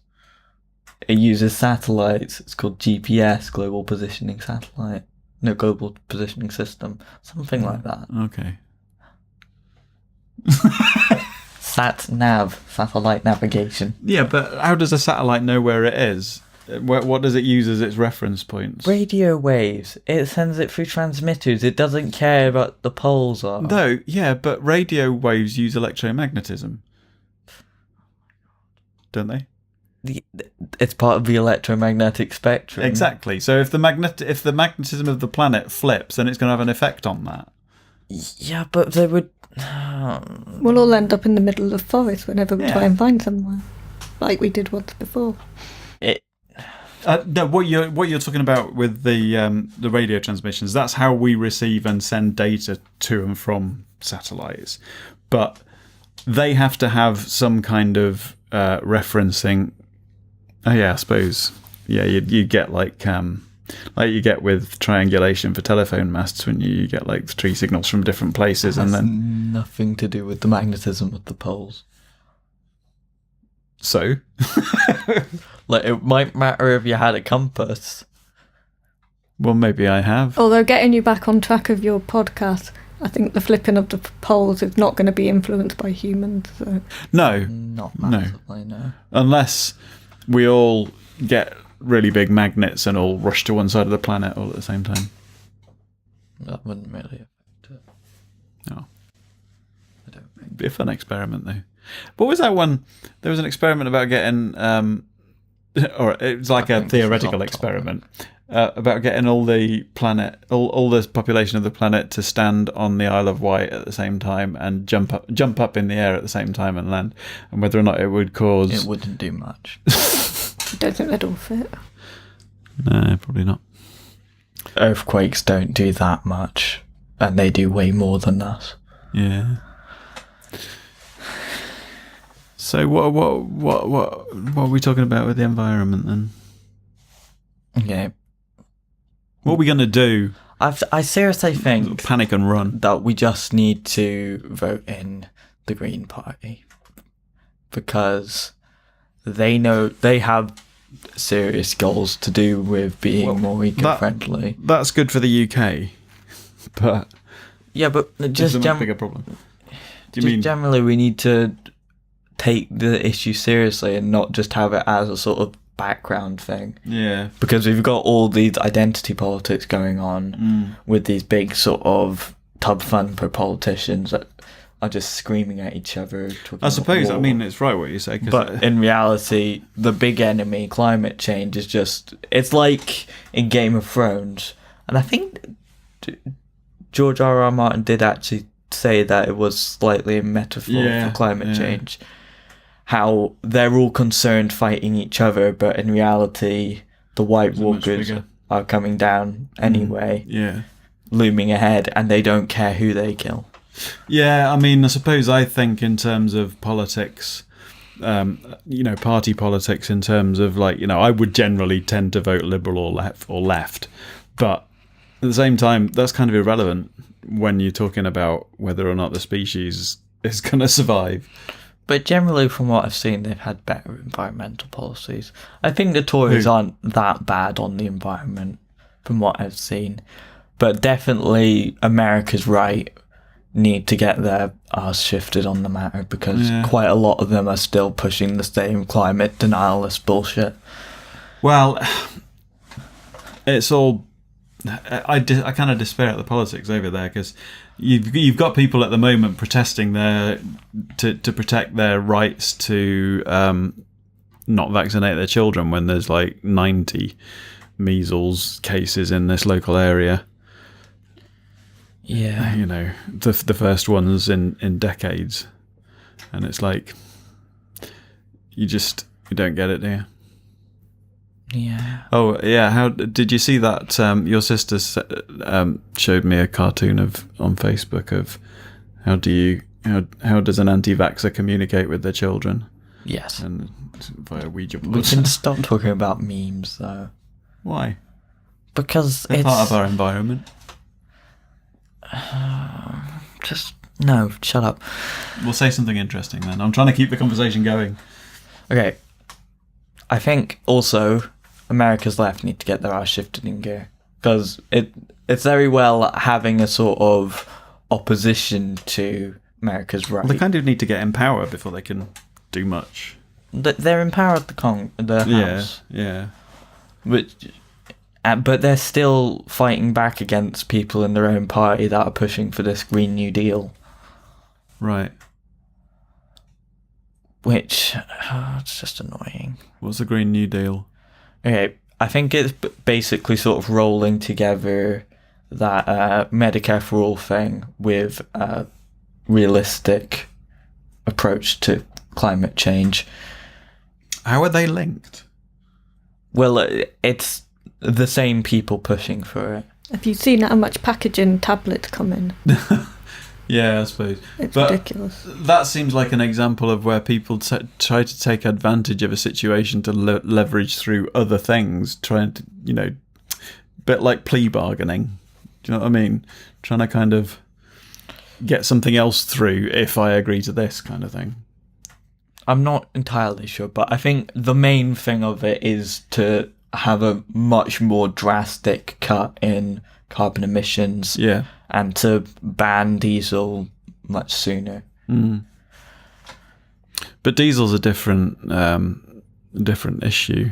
It uses satellites. It's called GPS, Global Positioning Satellite. No, Global Positioning System. Something like that. Okay. Sat-nav, satellite navigation. Yeah, but how does a satellite know where it is? What does it use as its reference points? Radio waves. It sends it through transmitters. It doesn't care about the poles are. No, yeah, but radio waves use electromagnetism. Don't they? It's part of the electromagnetic spectrum. Exactly. So if the magnetism of the planet flips, then it's going to have an effect on that. Yeah, but they would... We'll all end up in the middle of the forest whenever we try and find somewhere, like we did once before. No, what you're talking about with the radio transmissions, that's how we receive and send data to and from satellites. But they have to have some kind of referencing. Oh yeah, I suppose. Yeah, you get like you get with triangulation for telephone masts when you get like tree signals from different places, and then nothing to do with the magnetism of the poles. So, like it might matter if you had a compass. Well, maybe I have. Although getting you back on track of your podcast, I think the flipping of the poles is not going to be influenced by humans. So. No, not massively. No, unless we all get really big magnets and all rush to one side of the planet all at the same time. That wouldn't really affect it. No. I don't think. It'd be a fun experiment, though. What was that one? There was an experiment about getting, or it was like a theoretical experiment about getting all the population of the planet to stand on the Isle of Wight at the same time and jump up in the air at the same time and land, and whether or not it would cause. It wouldn't do much. I don't think they'd all fit. No, probably not. Earthquakes don't do that much, and they do way more than us. Yeah. So what are we talking about with the environment then? Okay. What are we going to do? I seriously think Panic and run. that we just need to vote in the Green Party because they know they have serious goals to do with being more eco-friendly. That's good for the UK, but Yeah, but it's a much bigger problem. Do you mean generally we need to take the issue seriously and not just have it as a sort of background thing? Yeah, Because we've got all these identity politics going on with these big sort of tub thumper politicians that are just screaming at each other. I suppose. I mean, it's right what you say. But in reality, the big enemy, climate change, is just... It's like in Game of Thrones. And I think George R.R. Martin did actually say that it was slightly a metaphor for climate change. How they're all concerned fighting each other, but in reality, the White Walkers are coming down anyway, looming ahead, and they don't care who they kill. Yeah, I mean, I think in terms of politics, party politics, in terms of I would generally tend to vote Liberal or left, but at the same time, that's kind of irrelevant when you're talking about whether or not the species is going to survive. But generally, from what I've seen, they've had better environmental policies. I think the Tories aren't that bad on the environment, from what I've seen. But definitely, America's right need to get their arse shifted on the matter, because quite a lot of them are still pushing the same climate denialist bullshit. Well, it's all... I kind of despair at the politics over there, because you've got people at the moment protesting to protect their rights to not vaccinate their children when there's 90 measles cases in this local area. Yeah, the first ones in decades, and it's you don't get it, do you? Yeah. Oh yeah. How did you see that? Your sister showed me a cartoon on Facebook of how does an anti-vaxxer communicate with their children? Yes. And via Ouija We boards. can stop talking about memes, though. Why? Because They're it's part of our environment. just no. Shut up. We'll say something interesting then. I'm trying to keep the conversation going. Okay. I think also America's left need to get their ass shifted in gear, because it's very well having a sort of opposition to America's right. Well, they kind of need to get in power before they can do much. They're in power at the House. Yeah. But they're still fighting back against people in their own party that are pushing for this Green New Deal. Right. Which, it's just annoying. What's the Green New Deal? Okay, I think it's basically sort of rolling together that Medicare for All thing with a realistic approach to climate change. How are they linked? Well, it's the same people pushing for it. Have you seen how much packaging tablets come in? Yeah, I suppose. It's but ridiculous. That seems like an example of where people try to take advantage of a situation to leverage through other things, trying to, bit like plea bargaining. Do you know what I mean? Trying to kind of get something else through if I agree to this kind of thing. I'm not entirely sure, but I think the main thing of it is to have a much more drastic cut in carbon emissions. Yeah. And to ban diesel much sooner. Mm. But diesel's a different issue.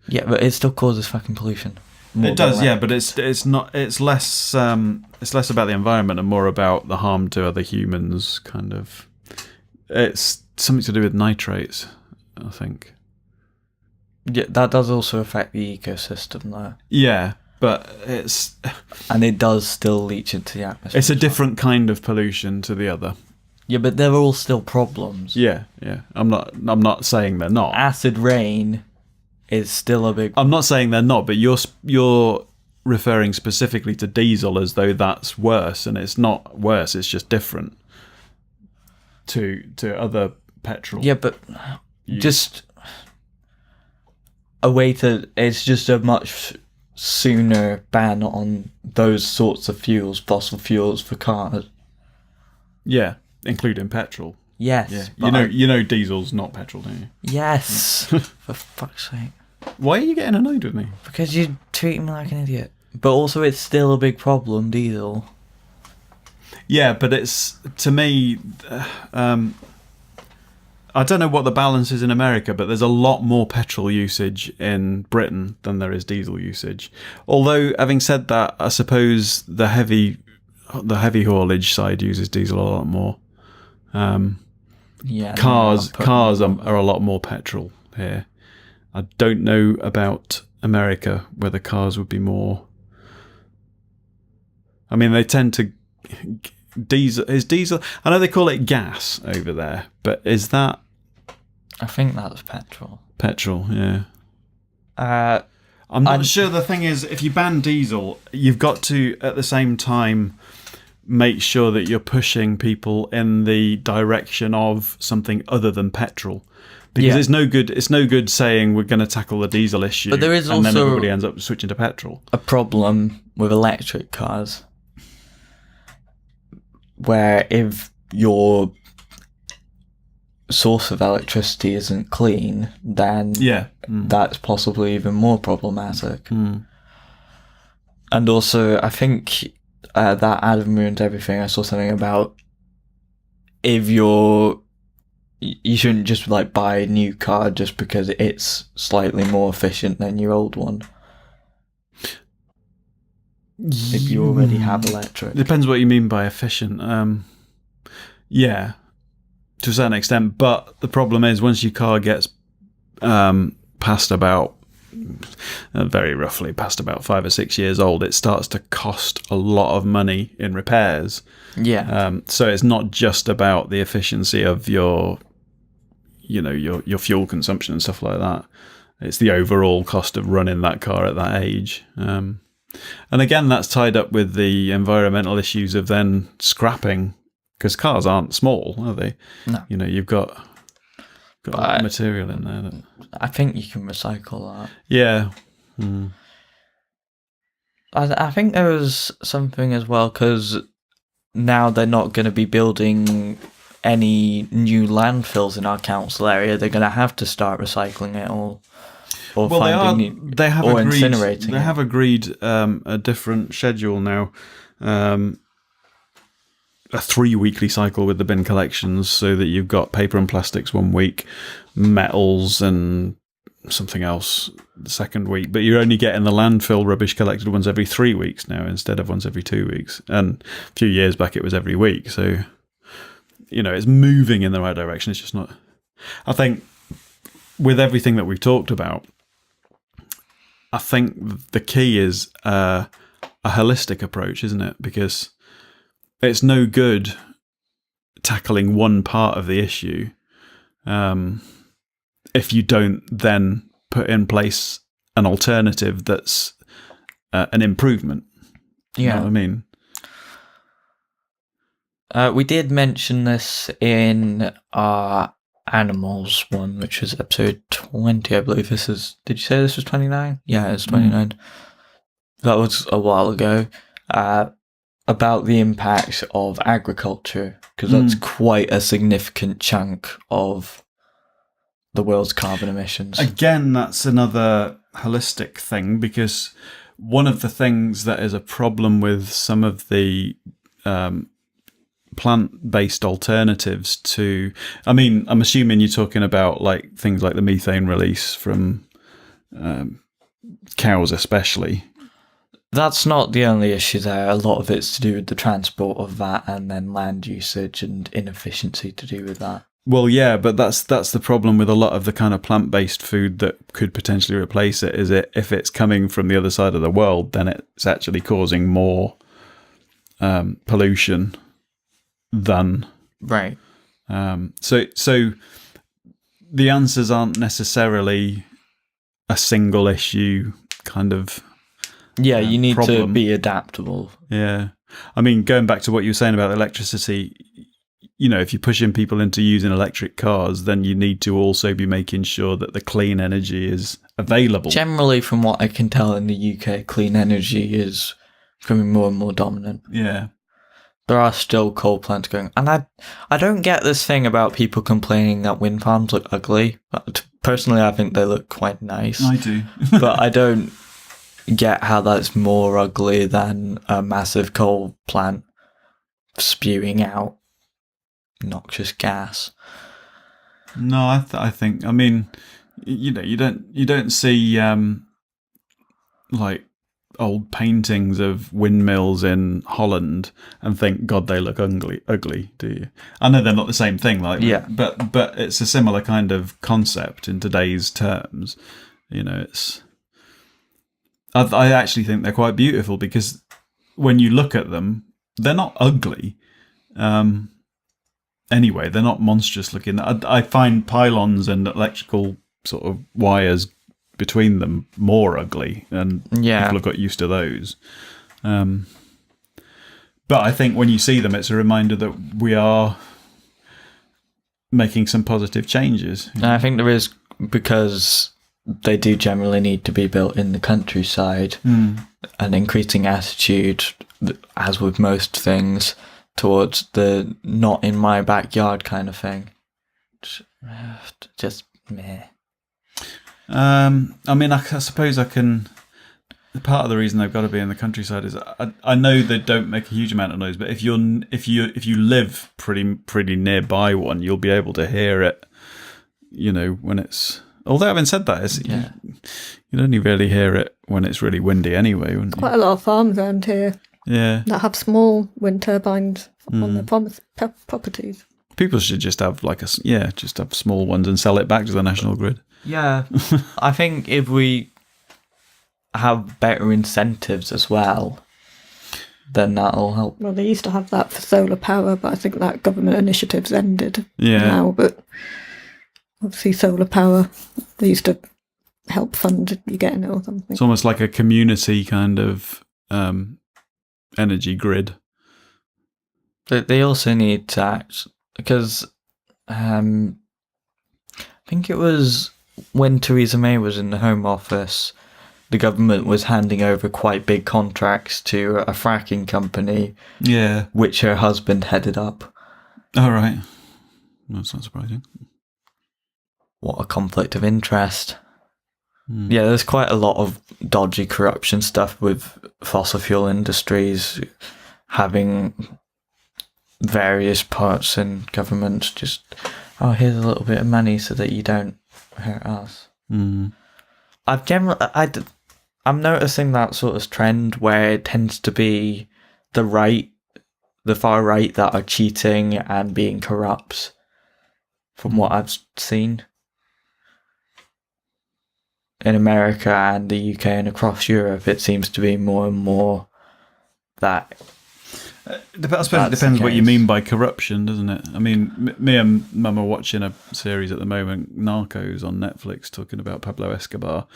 Yeah, but it still causes fucking pollution. It does, yeah, but it's not. It's less about the environment and more about the harm to other humans. Kind of, It's something to do with nitrates, I think. Yeah, that does also affect the ecosystem, though. Yeah, but it's And it does still leach into the atmosphere. a different kind of pollution to the other. Yeah, but they're all still problems. Yeah. I'm not saying they're not. Acid rain is still a big... I'm not saying they're not, but you're referring specifically to diesel as though that's worse, and it's not worse. It's just different to other petrol. Yeah, but just a way to... It's just a much sooner ban on those sorts of fuels, fossil fuels for cars. Yeah, including petrol. Yes. Yeah. You know diesel's not petrol, don't you? Yes. For fuck's sake. Why are you getting annoyed with me? Because you're treating me like an idiot. But also it's still a big problem, diesel. Yeah, but it's, to me, I don't know what the balance is in America, but there's a lot more petrol usage in Britain than there is diesel usage. Although, having said that, I suppose the heavy haulage side uses diesel a lot more. Yeah. Cars are a lot more petrol here. I don't know about America, whether cars would be more... I mean, they tend to... Diesel... I know they call it gas over there, but is that... I think that's petrol. Petrol, yeah. I'm not sure. The thing is, if you ban diesel, you've got to, at the same time, make sure that you're pushing people in the direction of something other than petrol. Because it's no good saying we're going to tackle the diesel issue, but there is and then also everybody ends up switching to petrol. A problem with electric cars, where if your source of electricity isn't clean, then that's possibly even more problematic. And also, I think that Adam ruined everything. I saw something about if you shouldn't just like buy a new car just because it's slightly more efficient than your old one. If you already have electric. Depends what you mean by efficient. Yeah, to a certain extent. But the problem is, once your car gets past about, very roughly past about 5 or 6 years old, it starts to cost a lot of money in repairs. Yeah. So it's not just about the efficiency of your fuel consumption and stuff like that. It's the overall cost of running that car at that age. And again, that's tied up with the environmental issues of then scrapping, because cars aren't small, are they? No. You've got a lot of material in there. I think you can recycle that. Yeah. I think there was something as well, because now they're not going to be building any new landfills in our council area. They're going to have to start recycling it all. Or they have incinerating. They have agreed a different schedule now, a 3-weekly cycle with the bin collections, so that you've got paper and plastics 1 week, metals and something else the second week, but you're only getting the landfill rubbish collected once every 3 weeks now instead of once every 2 weeks. And a few years back it was every week, so it's moving in the right direction. It's just not... I think with everything that we've talked about, I think the key is a holistic approach, isn't it? Because it's no good tackling one part of the issue if you don't then put in place an alternative that's an improvement. You know what I mean? We did mention this in our animals one, which was episode 20, I believe. Did you say this was 29? Yeah, it's 29. That was a while ago. About the impact of agriculture, because that's quite a significant chunk of the world's carbon emissions. Again, that's another holistic thing, because one of the things that is a problem with some of the plant-based alternatives to... I mean, I'm assuming you're talking about like things like the methane release from cows especially. That's not the only issue there. A lot of it's to do with the transport of that, and then land usage and inefficiency to do with that. Well, yeah, but that's the problem with a lot of the kind of plant-based food that could potentially replace it. Is it if it's coming from the other side of the world, then it's actually causing more pollution than Right. So the answers aren't necessarily a single issue kind of. Yeah, you need to problem. be adaptable. Yeah, I mean, going back to what you were saying about electricity. If you're pushing people into using electric cars, then you need to also be making sure that the clean energy is available. Generally, from what I can tell in the UK, clean energy is becoming more and more dominant. Yeah. There are still coal plants going. And I don't get this thing about people complaining that wind farms look ugly. Personally, I think they look quite nice. I do. But I don't get how that's more ugly than a massive coal plant spewing out noxious gas. No, I think. I mean, you don't see like old paintings of windmills in Holland and think, God, they look ugly, do you? I know they're not the same thing, Yeah. but it's a similar kind of concept in today's terms. It's. I actually think they're quite beautiful because when you look at them, they're not ugly. Anyway, they're not monstrous looking. I find pylons and electrical sort of wires between them more ugly, and people have got used to those. But I think when you see them, it's a reminder that we are making some positive changes. And I think there is, because they do generally need to be built in the countryside, an increasing attitude, as with most things, towards the not in my backyard kind of thing. Just meh. I mean, I suppose I can. Part of the reason they've got to be in the countryside is I know they don't make a huge amount of noise, but if you live pretty nearby one, you'll be able to hear it. When it's. Although having said that, you'd only really hear it when it's really windy anyway. Wouldn't Quite a lot of farms around here. Yeah. That have small wind turbines on their properties. People should just have just have small ones and sell it back to the national grid. Yeah, I think if we have better incentives as well, then that'll help. Well, they used to have that for solar power, but I think that government initiative's ended now. But obviously solar power, they used to help fund you getting it or something. It's almost like a community kind of energy grid. They also need to act, because I think it was when Theresa May was in the Home Office, the government was handing over quite big contracts to a fracking company, which her husband headed up. All right. That's not surprising. What a conflict of interest. Yeah, there's quite a lot of dodgy corruption stuff with fossil fuel industries having various parts in government just, here's a little bit of money so that you don't hurt us. I'm noticing that sort of trend where it tends to be the far right that are cheating and being corrupt, from what I've seen. In America and the UK and across Europe, it seems to be more and more that. I suppose it depends what you mean by corruption, doesn't it? I mean, me and Mum are watching a series at the moment, Narcos, on Netflix, talking about Pablo Escobar,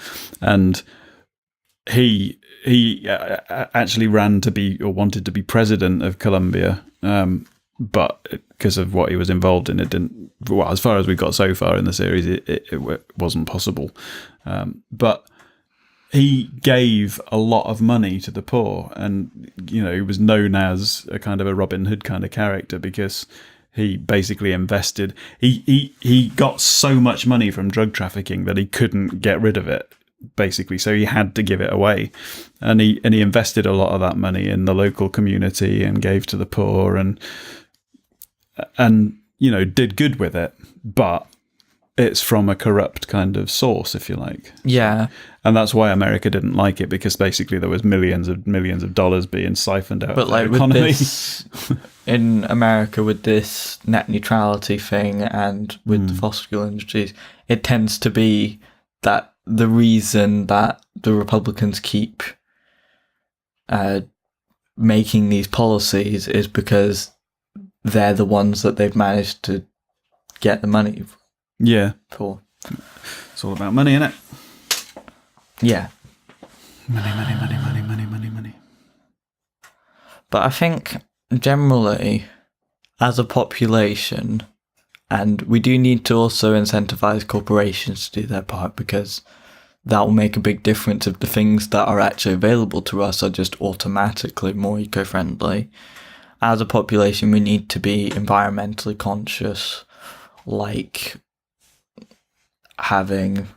and he actually ran to be, or wanted to be, president of Colombia, but because of what he was involved in, it didn't. Well, as far as we got so far in the series, it wasn't possible. But he gave a lot of money to the poor, and he was known as a kind of a Robin Hood kind of character because he basically invested. He got so much money from drug trafficking that he couldn't get rid of it, basically, so he had to give it away, and he invested a lot of that money in the local community and gave to the poor, and did good with it, but it's from a corrupt kind of source, if you like. Yeah. And that's why America didn't like it, because basically there was millions of dollars being siphoned out But of their like economy. with this, in America, with this net neutrality thing and with the fossil fuel industries, it tends to be that the reason that the Republicans keep making these policies is because they're the ones that they've managed to get the money Yeah. for. It's all about money, innit? Yeah. Money. But I think generally, as a population, and we do need to also incentivize corporations to do their part, because that will make a big difference if the things that are actually available to us are just automatically more eco-friendly. As a population, we need to be environmentally conscious, like having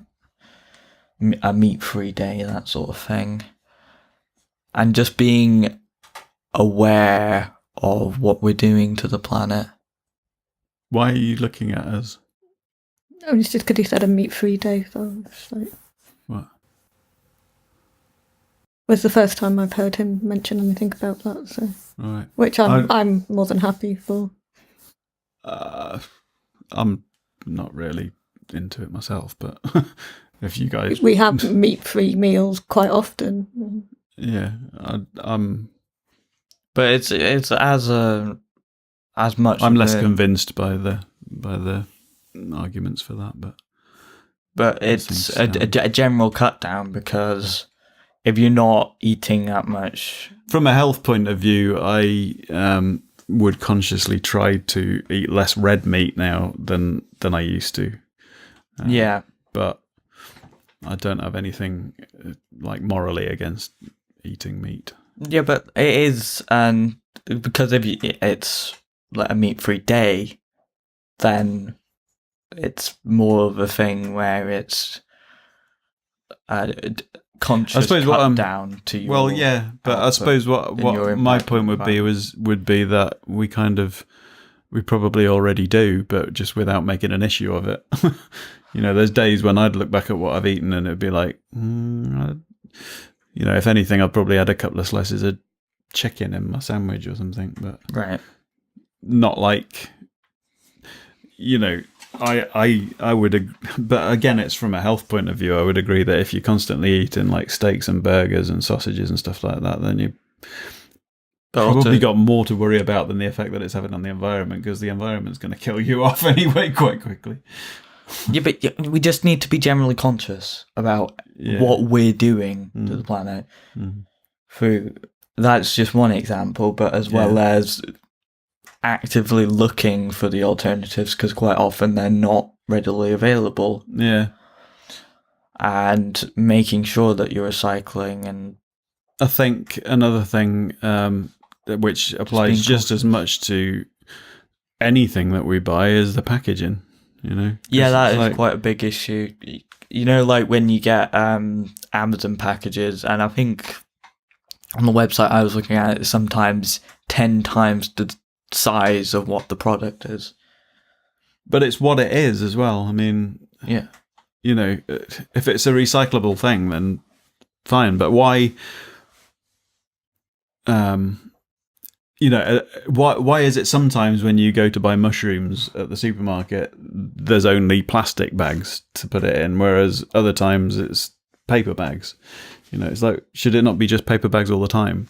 a meat-free day, that sort of thing. And just being aware of what we're doing to the planet. Why are you looking at us? Oh, it's just because he said a meat-free day, so it's like... What? Was the first time I've heard him mention anything about that, so... Right. Which I'm more than happy for. I'm not really into it myself, but if you guys... We have meat-free meals quite often. Yeah, I'm... But it's as much. I'm less convinced by the arguments for that, but it's a general cut down, because if you're not eating that much, from a health point of view, I would consciously try to eat less red meat now than I used to. Yeah, but I don't have anything like morally against eating meat. Yeah, but it is, and because if it's like a meat-free day, then it's more of a thing where it's conscious cut down to your... Well, yeah, but I suppose what my point would be that we probably already do, but just without making an issue of it. There's days when I'd look back at what I've eaten and it'd be like, if anything, I've probably had a couple of slices of chicken in my sandwich or something, but right, not like, I would, but again, it's from a health point of view. I would agree that if you're constantly eating like steaks and burgers and sausages and stuff like that, then you probably got more to worry about than the effect that it's having on the environment, because the environment's going to kill you off anyway quite quickly. Yeah, but we just need to be generally conscious about what we're doing to the planet. Through that's just one example, but as well as actively looking for the alternatives, because quite often they're not readily available. Yeah, and making sure that you're recycling. And I think another thing which applies just as much to anything that we buy is the packaging. Yeah, that is quite a big issue. Like when you get Amazon packages, and I think on the website I was looking at, it's sometimes 10 times the size of what the product is. But it's what it is as well. I mean, yeah, if it's a recyclable thing, then fine. But why? Why is it sometimes when you go to buy mushrooms at the supermarket, there's only plastic bags to put it in, whereas other times it's paper bags? It's like, should it not be just paper bags all the time?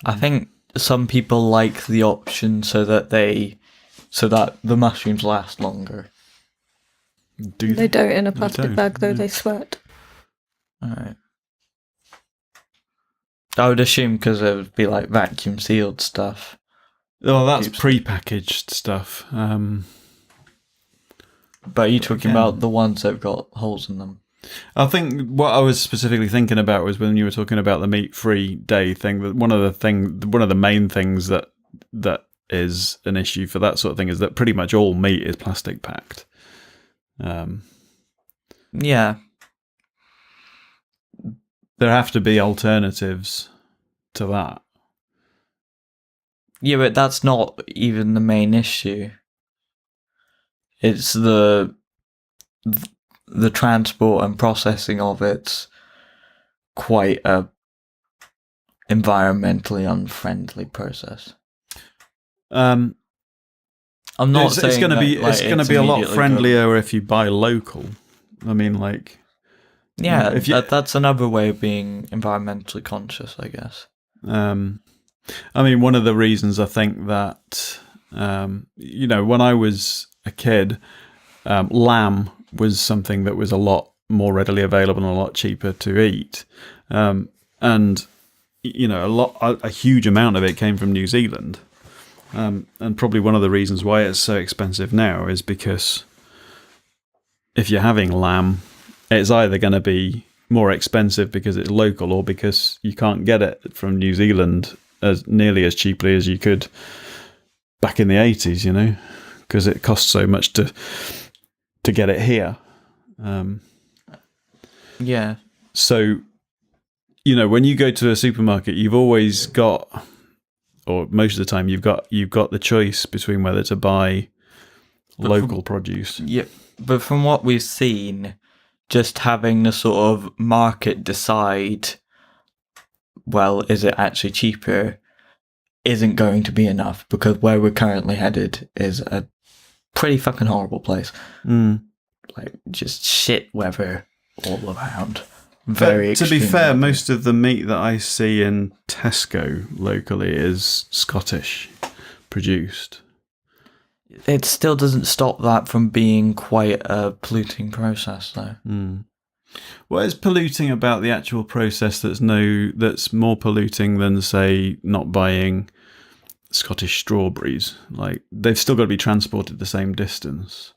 I think some people like the option so that the mushrooms last longer. They don't in a plastic bag, though. They sweat. All right. I would assume because it would be like vacuum sealed stuff. Oh, that's pre-packaged stuff. But are you talking about the ones that have got holes in them? I think what I was specifically thinking about was when you were talking about the meat-free day thing. That one of the main things that is an issue for that sort of thing is that pretty much all meat is plastic packed. Yeah. There have to be alternatives to that. Yeah, but that's not even the main issue. It's the transport and processing of it's quite a environmentally unfriendly process. I'm not saying it's going to be like, it's going to be a lot friendlier if you buy local. I mean, like, yeah, that's another way of being environmentally conscious, I guess. I mean, one of the reasons I think that when I was a kid, lamb was something that was a lot more readily available and a lot cheaper to eat, and a huge amount of it came from New Zealand. And probably one of the reasons why it's so expensive now is because if you're having lamb, it's either going to be more expensive because it's local or because you can't get it from New Zealand as nearly as cheaply as you could back in the 80s, because it costs so much to get it here. Yeah. So, when you go to a supermarket, you've always got, or most of the time, you've got the choice between whether to buy local produce. Yeah, but from what we've seen, just having the sort of market decide, well, is it actually cheaper, isn't going to be enough, because where we're currently headed is a pretty fucking horrible place. Like, just shit weather all around. Very to be fair, most of the meat that I see in Tesco locally is Scottish produced. It still doesn't stop that from being quite a polluting process, though. What is polluting about the actual process that's more polluting than, say, not buying Scottish strawberries? Like, they've still got to be transported the same distance.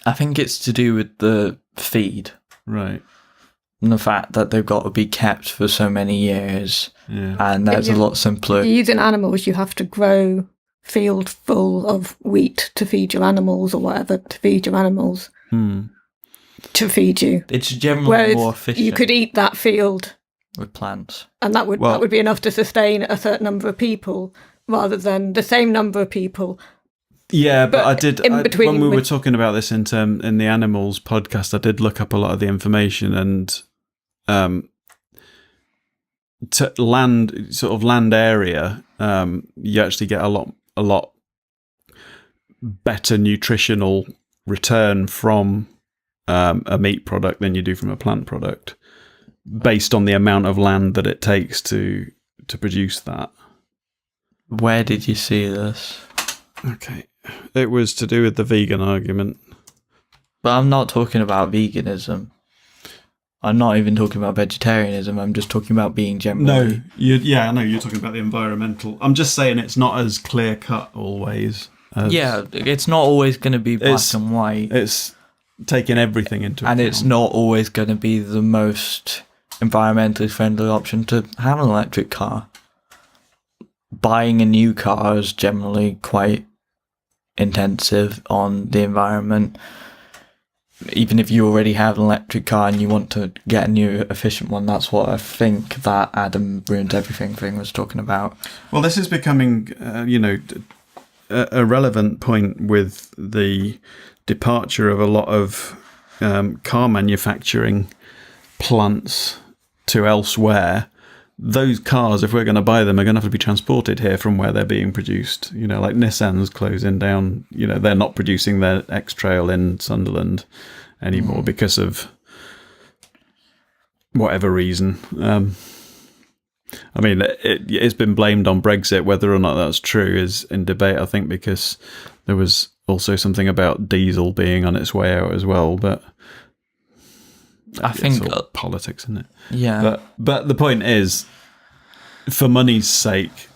I think it's to do with the feed. Right. And the fact that they've got to be kept for so many years. Yeah. And that's a lot simpler. Using animals, you have to grow field full of wheat to feed your animals or whatever to feed your animals. To feed you. It's generally more efficient. You could eat that field with plants. And that would be enough to sustain a certain number of people rather than the same number of people. Yeah, but when we were talking about this in the animals podcast, I did look up a lot of the information, and to land area, you actually get a lot better nutritional return from a meat product than you do from a plant product, based on the amount of land that it takes to produce that. Where did you see this? Okay. It was to do with the vegan argument. But I'm not talking about veganism. I'm not even talking about vegetarianism. I'm just talking about being generally... No, I know you're talking about the environmental. I'm just saying it's not as clear-cut always. Yeah, it's not always going to be black and white. It's taking everything into account. And it's not always going to be the most environmentally friendly option to have an electric car. Buying a new car is generally quite intensive on the environment. Even if you already have an electric car and you want to get a new efficient one, that's what I think that Adam Ruins Everything thing was talking about. Well, this is becoming, a relevant point with the departure of a lot of car manufacturing plants to elsewhere. Those cars, if we're going to buy them, are going to have to be transported here from where they're being produced. Like Nissan's closing down. They're not producing their X-Trail in Sunderland anymore because of whatever reason. I mean, it's been blamed on Brexit. Whether or not that's true is in debate, I think, because there was also something about diesel being on its way out as well. But I think politics, isn't it? Yeah. But the point is, for money's sake,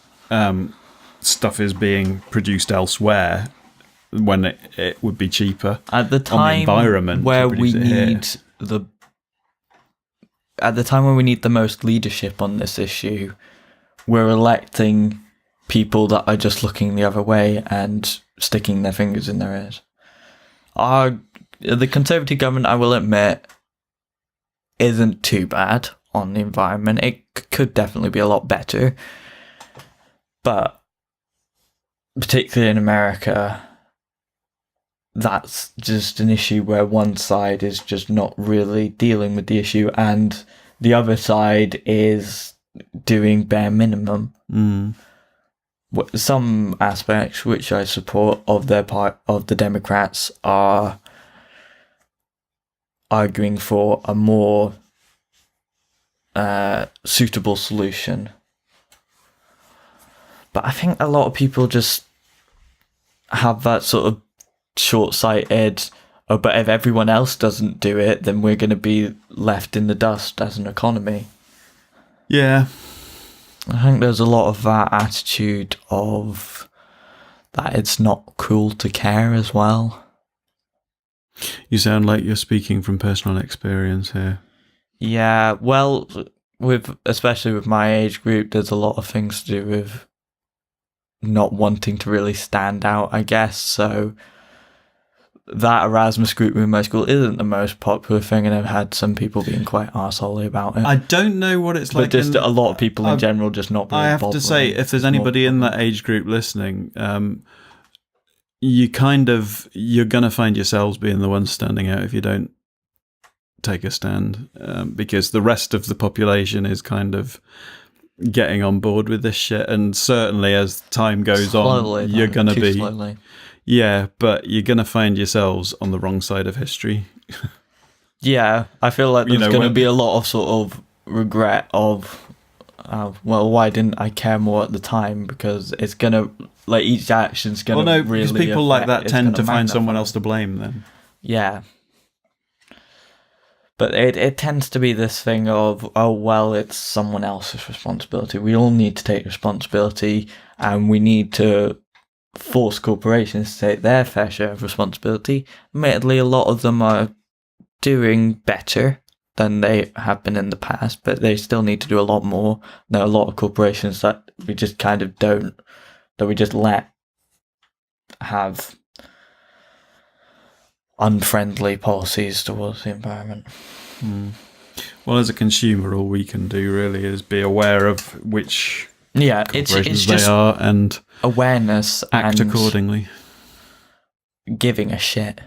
stuff is being produced elsewhere when it would be cheaper at the time on the environment where we need at the time when we need the most leadership on this issue. We're electing people that are just looking the other way and sticking their fingers in their ears. The Conservative government, I will admit, isn't too bad on the environment. It could definitely be a lot better. But particularly in America, that's just an issue where one side is just not really dealing with the issue and the other side is doing bare minimum. Some aspects which I support of their part of the Democrats are arguing for a more suitable solution. But I think a lot of people just have that sort of short-sighted, oh, but if everyone else doesn't do it, then we're going to be left in the dust as an economy. Yeah. I think there's a lot of that attitude of that it's not cool to care as well. You sound like you're speaking from personal experience here. Yeah, well, especially with my age group, there's a lot of things to do with not wanting to really stand out, I guess. So that Erasmus group in my school isn't the most popular thing, and I've had some people being quite arsehole about it. I don't know what it's like. But just a lot of people in general just not really I have to say, if there's anybody in that age group listening, you're going to find yourselves being the ones standing out if you don't take a stand, because the rest of the population is kind of getting on board with this shit, and certainly as time goes on, you're going to be slowly. Yeah, but you're going to find yourselves on the wrong side of history. Yeah, I feel like there's going to be a lot of sort of regret of, well, why didn't I care more at the time? Because it's going to, like, each action's going to really because people like that tend to find someone else to blame then. Yeah. But it tends to be this thing of, oh, well, it's someone else's responsibility. We all need to take responsibility, and we need to force corporations to take their fair share of responsibility. Admittedly, a lot of them are doing better than they have been in the past, but they still need to do a lot more. There are a lot of corporations that we just kind of don't, that we just let have unfriendly policies towards the environment. Well, as a consumer, all we can do really is be aware of which it's they just are and awareness, act and accordingly. Giving a shit.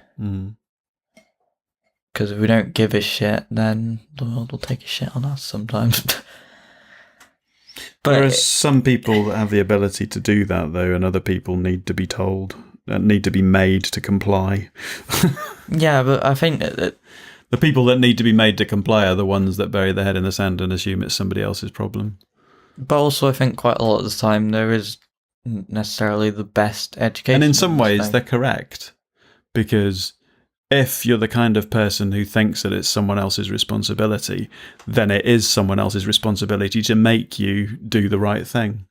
Because if we don't give a shit, then the world will take a shit on us sometimes. But there are some people that have the ability to do that, though, and other people need to be told, need to be made to comply. Yeah, but I think that the people that need to be made to comply are the ones that bury their head in the sand and assume it's somebody else's problem. But also, I think quite a lot of the time there is necessarily the best education. And in some ways, they're correct. Because if you're the kind of person who thinks that it's someone else's responsibility, then it is someone else's responsibility to make you do the right thing.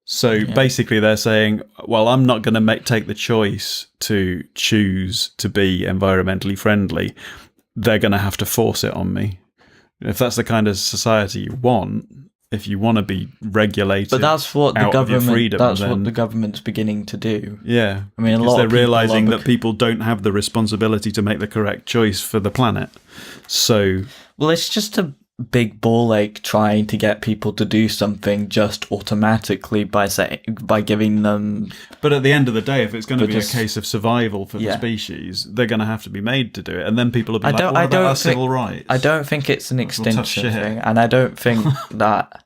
So basically they're saying, well, I'm not going to take the choice to choose to be environmentally friendly. They're going to have to force it on me. If that's the kind of society you want, if you want to be regulated, but that's what the government. Freedom, that's what the government's beginning to do. Yeah, I mean, because they're realizing that people don't have the responsibility to make the correct choice for the planet. So, well, it's just a big ball ache trying to get people to do something just automatically by giving them. But at the end of the day, if it's going to be a case of survival for the species, they're going to have to be made to do it, and then people will be what about our civil rights? I don't think it's an extinction thing, and I don't think that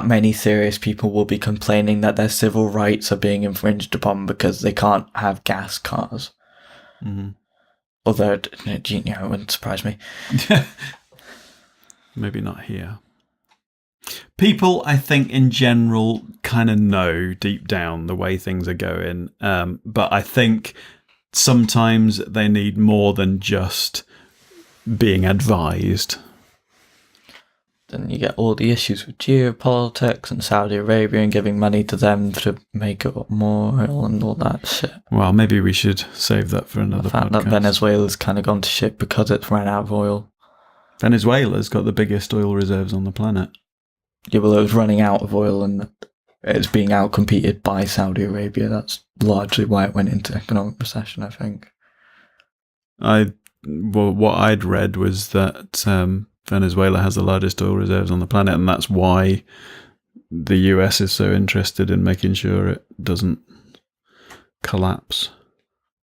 many serious people will be complaining that their civil rights are being infringed upon because they can't have gas cars. Although, it wouldn't surprise me. Maybe not here. People, I think, in general, kind of know deep down the way things are going. But I think sometimes they need more than just being advised. Then you get all the issues with geopolitics and Saudi Arabia and giving money to them to make more oil and all that shit. Well, maybe we should save that for another podcast. The fact that Venezuela's kind of gone to shit because it's ran out of oil. Venezuela's got the biggest oil reserves on the planet. Yeah, well, it was running out of oil and it's being outcompeted by Saudi Arabia. That's largely why it went into economic recession, I think. What I'd read was that Venezuela has the largest oil reserves on the planet, and that's why the US is so interested in making sure it doesn't collapse.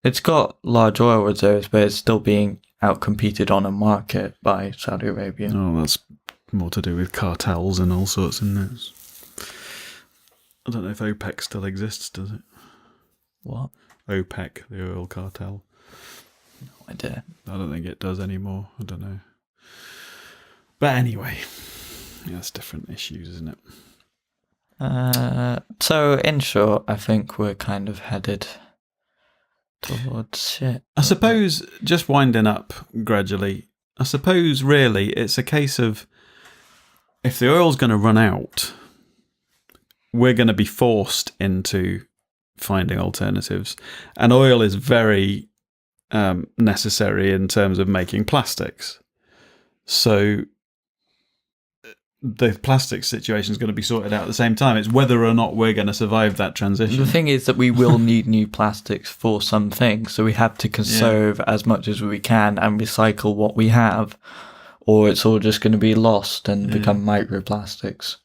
It's got large oil reserves, but it's still being outcompeted on a market by Saudi Arabia. Oh, that's more to do with cartels and all sorts, isn't it? I don't know if OPEC still exists, does it? What? OPEC, the oil cartel. No idea. I don't think it does anymore. I don't know. But anyway, that's different issues, isn't it? So, in short, I think we're kind of headed towards shit. I suppose, just winding up gradually, I suppose really it's a case of if the oil's going to run out, we're going to be forced into finding alternatives. And oil is very necessary in terms of making plastics. So the plastics situation is going to be sorted out at the same time. It's whether or not we're going to survive that transition. The thing is that we will need new plastics for some things, so we have to conserve as much as we can and recycle what we have, or it's all just going to be lost and become microplastics.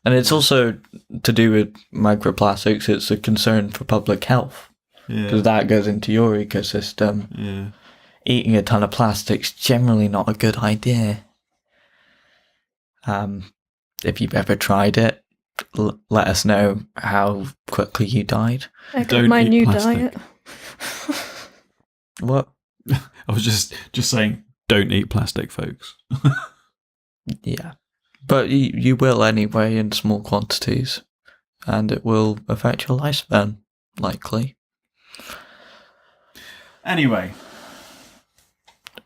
And it's also to do with microplastics, it's a concern for public health, because that goes into your ecosystem. Yeah. Eating a ton of plastic's generally not a good idea. If you've ever tried it, let us know how quickly you died. Don't my new plastic. diet. What? I was just saying, don't eat plastic, folks. Yeah. But you will anyway in small quantities, and it will affect your lifespan, likely. Anyway.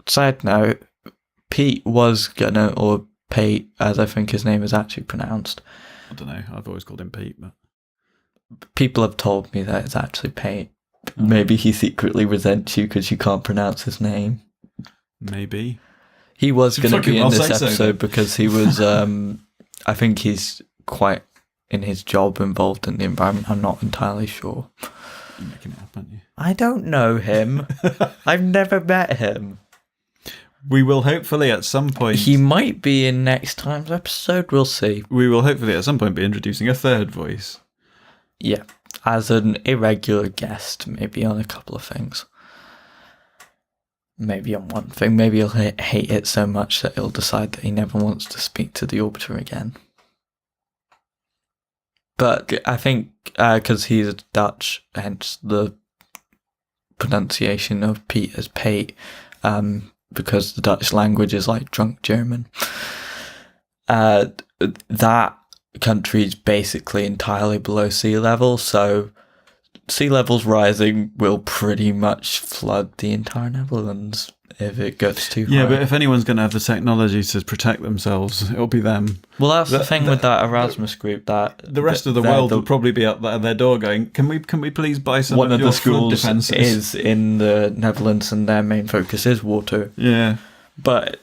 Side note, Pete was gonna, or Pate, as I think his name is actually pronounced. I don't know, I've always called him Pete, but people have told me that it's actually Pate. Maybe he secretly resents you because you can't pronounce his name. Maybe. He was going to be in this say so, episode because he was, I think he's quite, in his job, involved in the environment. I'm not entirely sure. You're making it up, aren't you? I don't know him. I've never met him. We will hopefully at some point... He might be in next time's episode, we'll see. We will hopefully at some point be introducing a third voice. Yeah, as an irregular guest, maybe on a couple of things. Maybe on one thing. Maybe he'll hate it so much that he'll decide that he never wants to speak to the Orbiter again. But I think, because he's Dutch, hence the pronunciation of Pete as Pate, because the Dutch language is like drunk German. That country is basically entirely below sea level, so sea levels rising will pretty much flood the entire Netherlands if it gets too high. Yeah, but if anyone's going to have the technology to protect themselves, it'll be them. Well, that's the thing with that Erasmus group. That the rest of the world will probably be at their door going, "Can we please buy some one of of your the schools defences?" is in the Netherlands, and their main focus is water. Yeah, but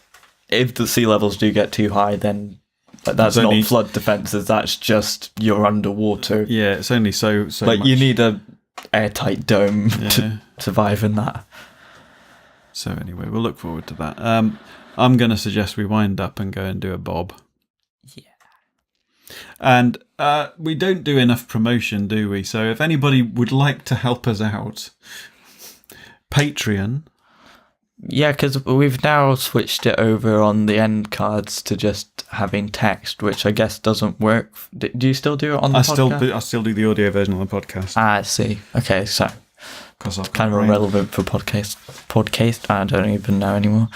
if the sea levels do get too high, then that's not flood defences. That's just you're underwater. Yeah, it's only so like much. You need a airtight dome to survive in that. So anyway, we'll look forward to that. I'm going to suggest we wind up and go and do a bob. Yeah. And we don't do enough promotion, do we? So if anybody would like to help us out, Patreon. Yeah, because we've now switched it over on the end cards to just having text, which I guess doesn't work. Do you still do it on the podcast? I still do the audio version on the podcast. I see. Okay, so it's kind of irrelevant for podcast. I don't even know anymore.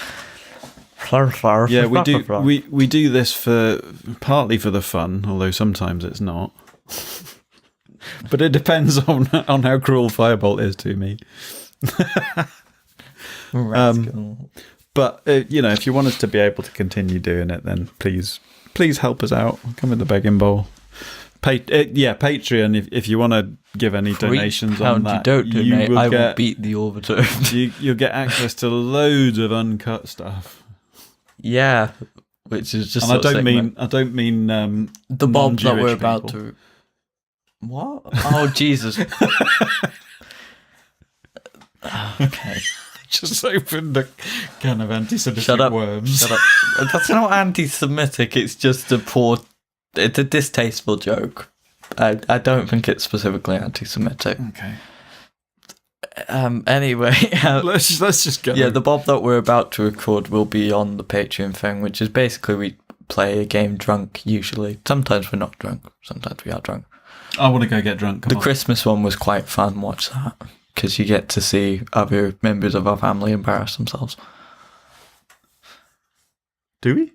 Yeah, we do this for partly for the fun, although sometimes it's not. But it depends on how cruel Firebolt is to me. But if you want us to be able to continue doing it, then please help us out. Come in the begging bowl. Patreon. If you want to give any donations on that, you don't donate, I will beat the Orbiter. You'll get access to loads of uncut stuff. Yeah, which is just. And I don't mean the bob that we're people. about to. What? Oh Jesus! Okay. Just opened a can of anti-Semitic worms. Shut up. That's not anti-Semitic. It's just it's a distasteful joke. I don't think it's specifically anti-Semitic. Okay. Anyway, let's just go. yeah, the Bob that we're about to record will be on the Patreon thing, which is basically we play a game drunk. Usually, sometimes we're not drunk. Sometimes we are drunk. I want to go get drunk. Come The on. Christmas one was quite fun. Watch that because you get to see other members of our family embarrass themselves, Do we?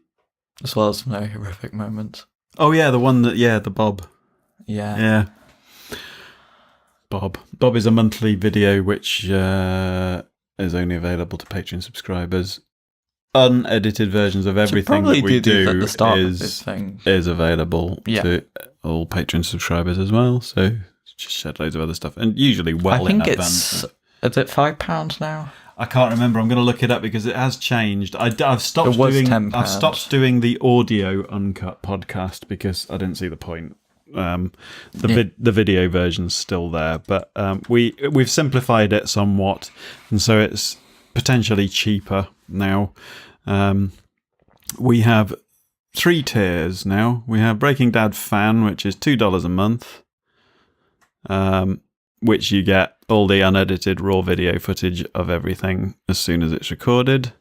as well as some very horrific moments. Oh yeah, the one that the Bob. Yeah. Yeah. Bob. Bob is a monthly video which is only available to Patreon subscribers. Unedited versions of everything probably that we do this at the start of this is thing. available Yeah. to all Patreon subscribers as well. So just shed loads of other stuff, and usually well I think in advance. is it £5 now? I can't remember. I'm going to look it up because it has changed. I've stopped It was doing. £10. I've stopped doing the audio uncut podcast because I didn't see the point. The video version's still there, but we've simplified it somewhat, and so it's potentially cheaper now. We have 3 tiers now. We have Breaking Dad Fan, which is $2 a month, which you get all the unedited raw video footage of everything as soon as it's recorded.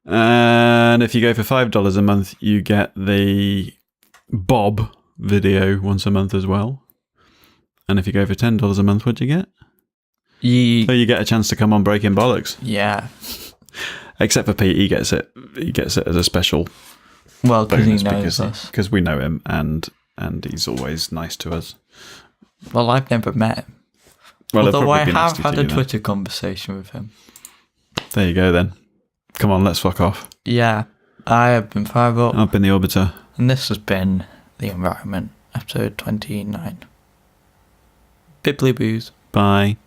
And if you go for $5 a month, you get the Bob video once a month as well. And if you go for $10 a month, what do you get? So you get a chance to come on Breaking Bollocks. Yeah. Except for Pete, he gets it as a special Well, because he bonus knows us. because we know him and he's always nice to us. Well, I've never met him. Well, although I be nice have to had you a then. Twitter conversation with him. There you go then. Come on, let's fuck off. Yeah. I have been Firebolt, I've been the Orbiter. and this has been The Environment, episode 29. Bibbly boos. Bye.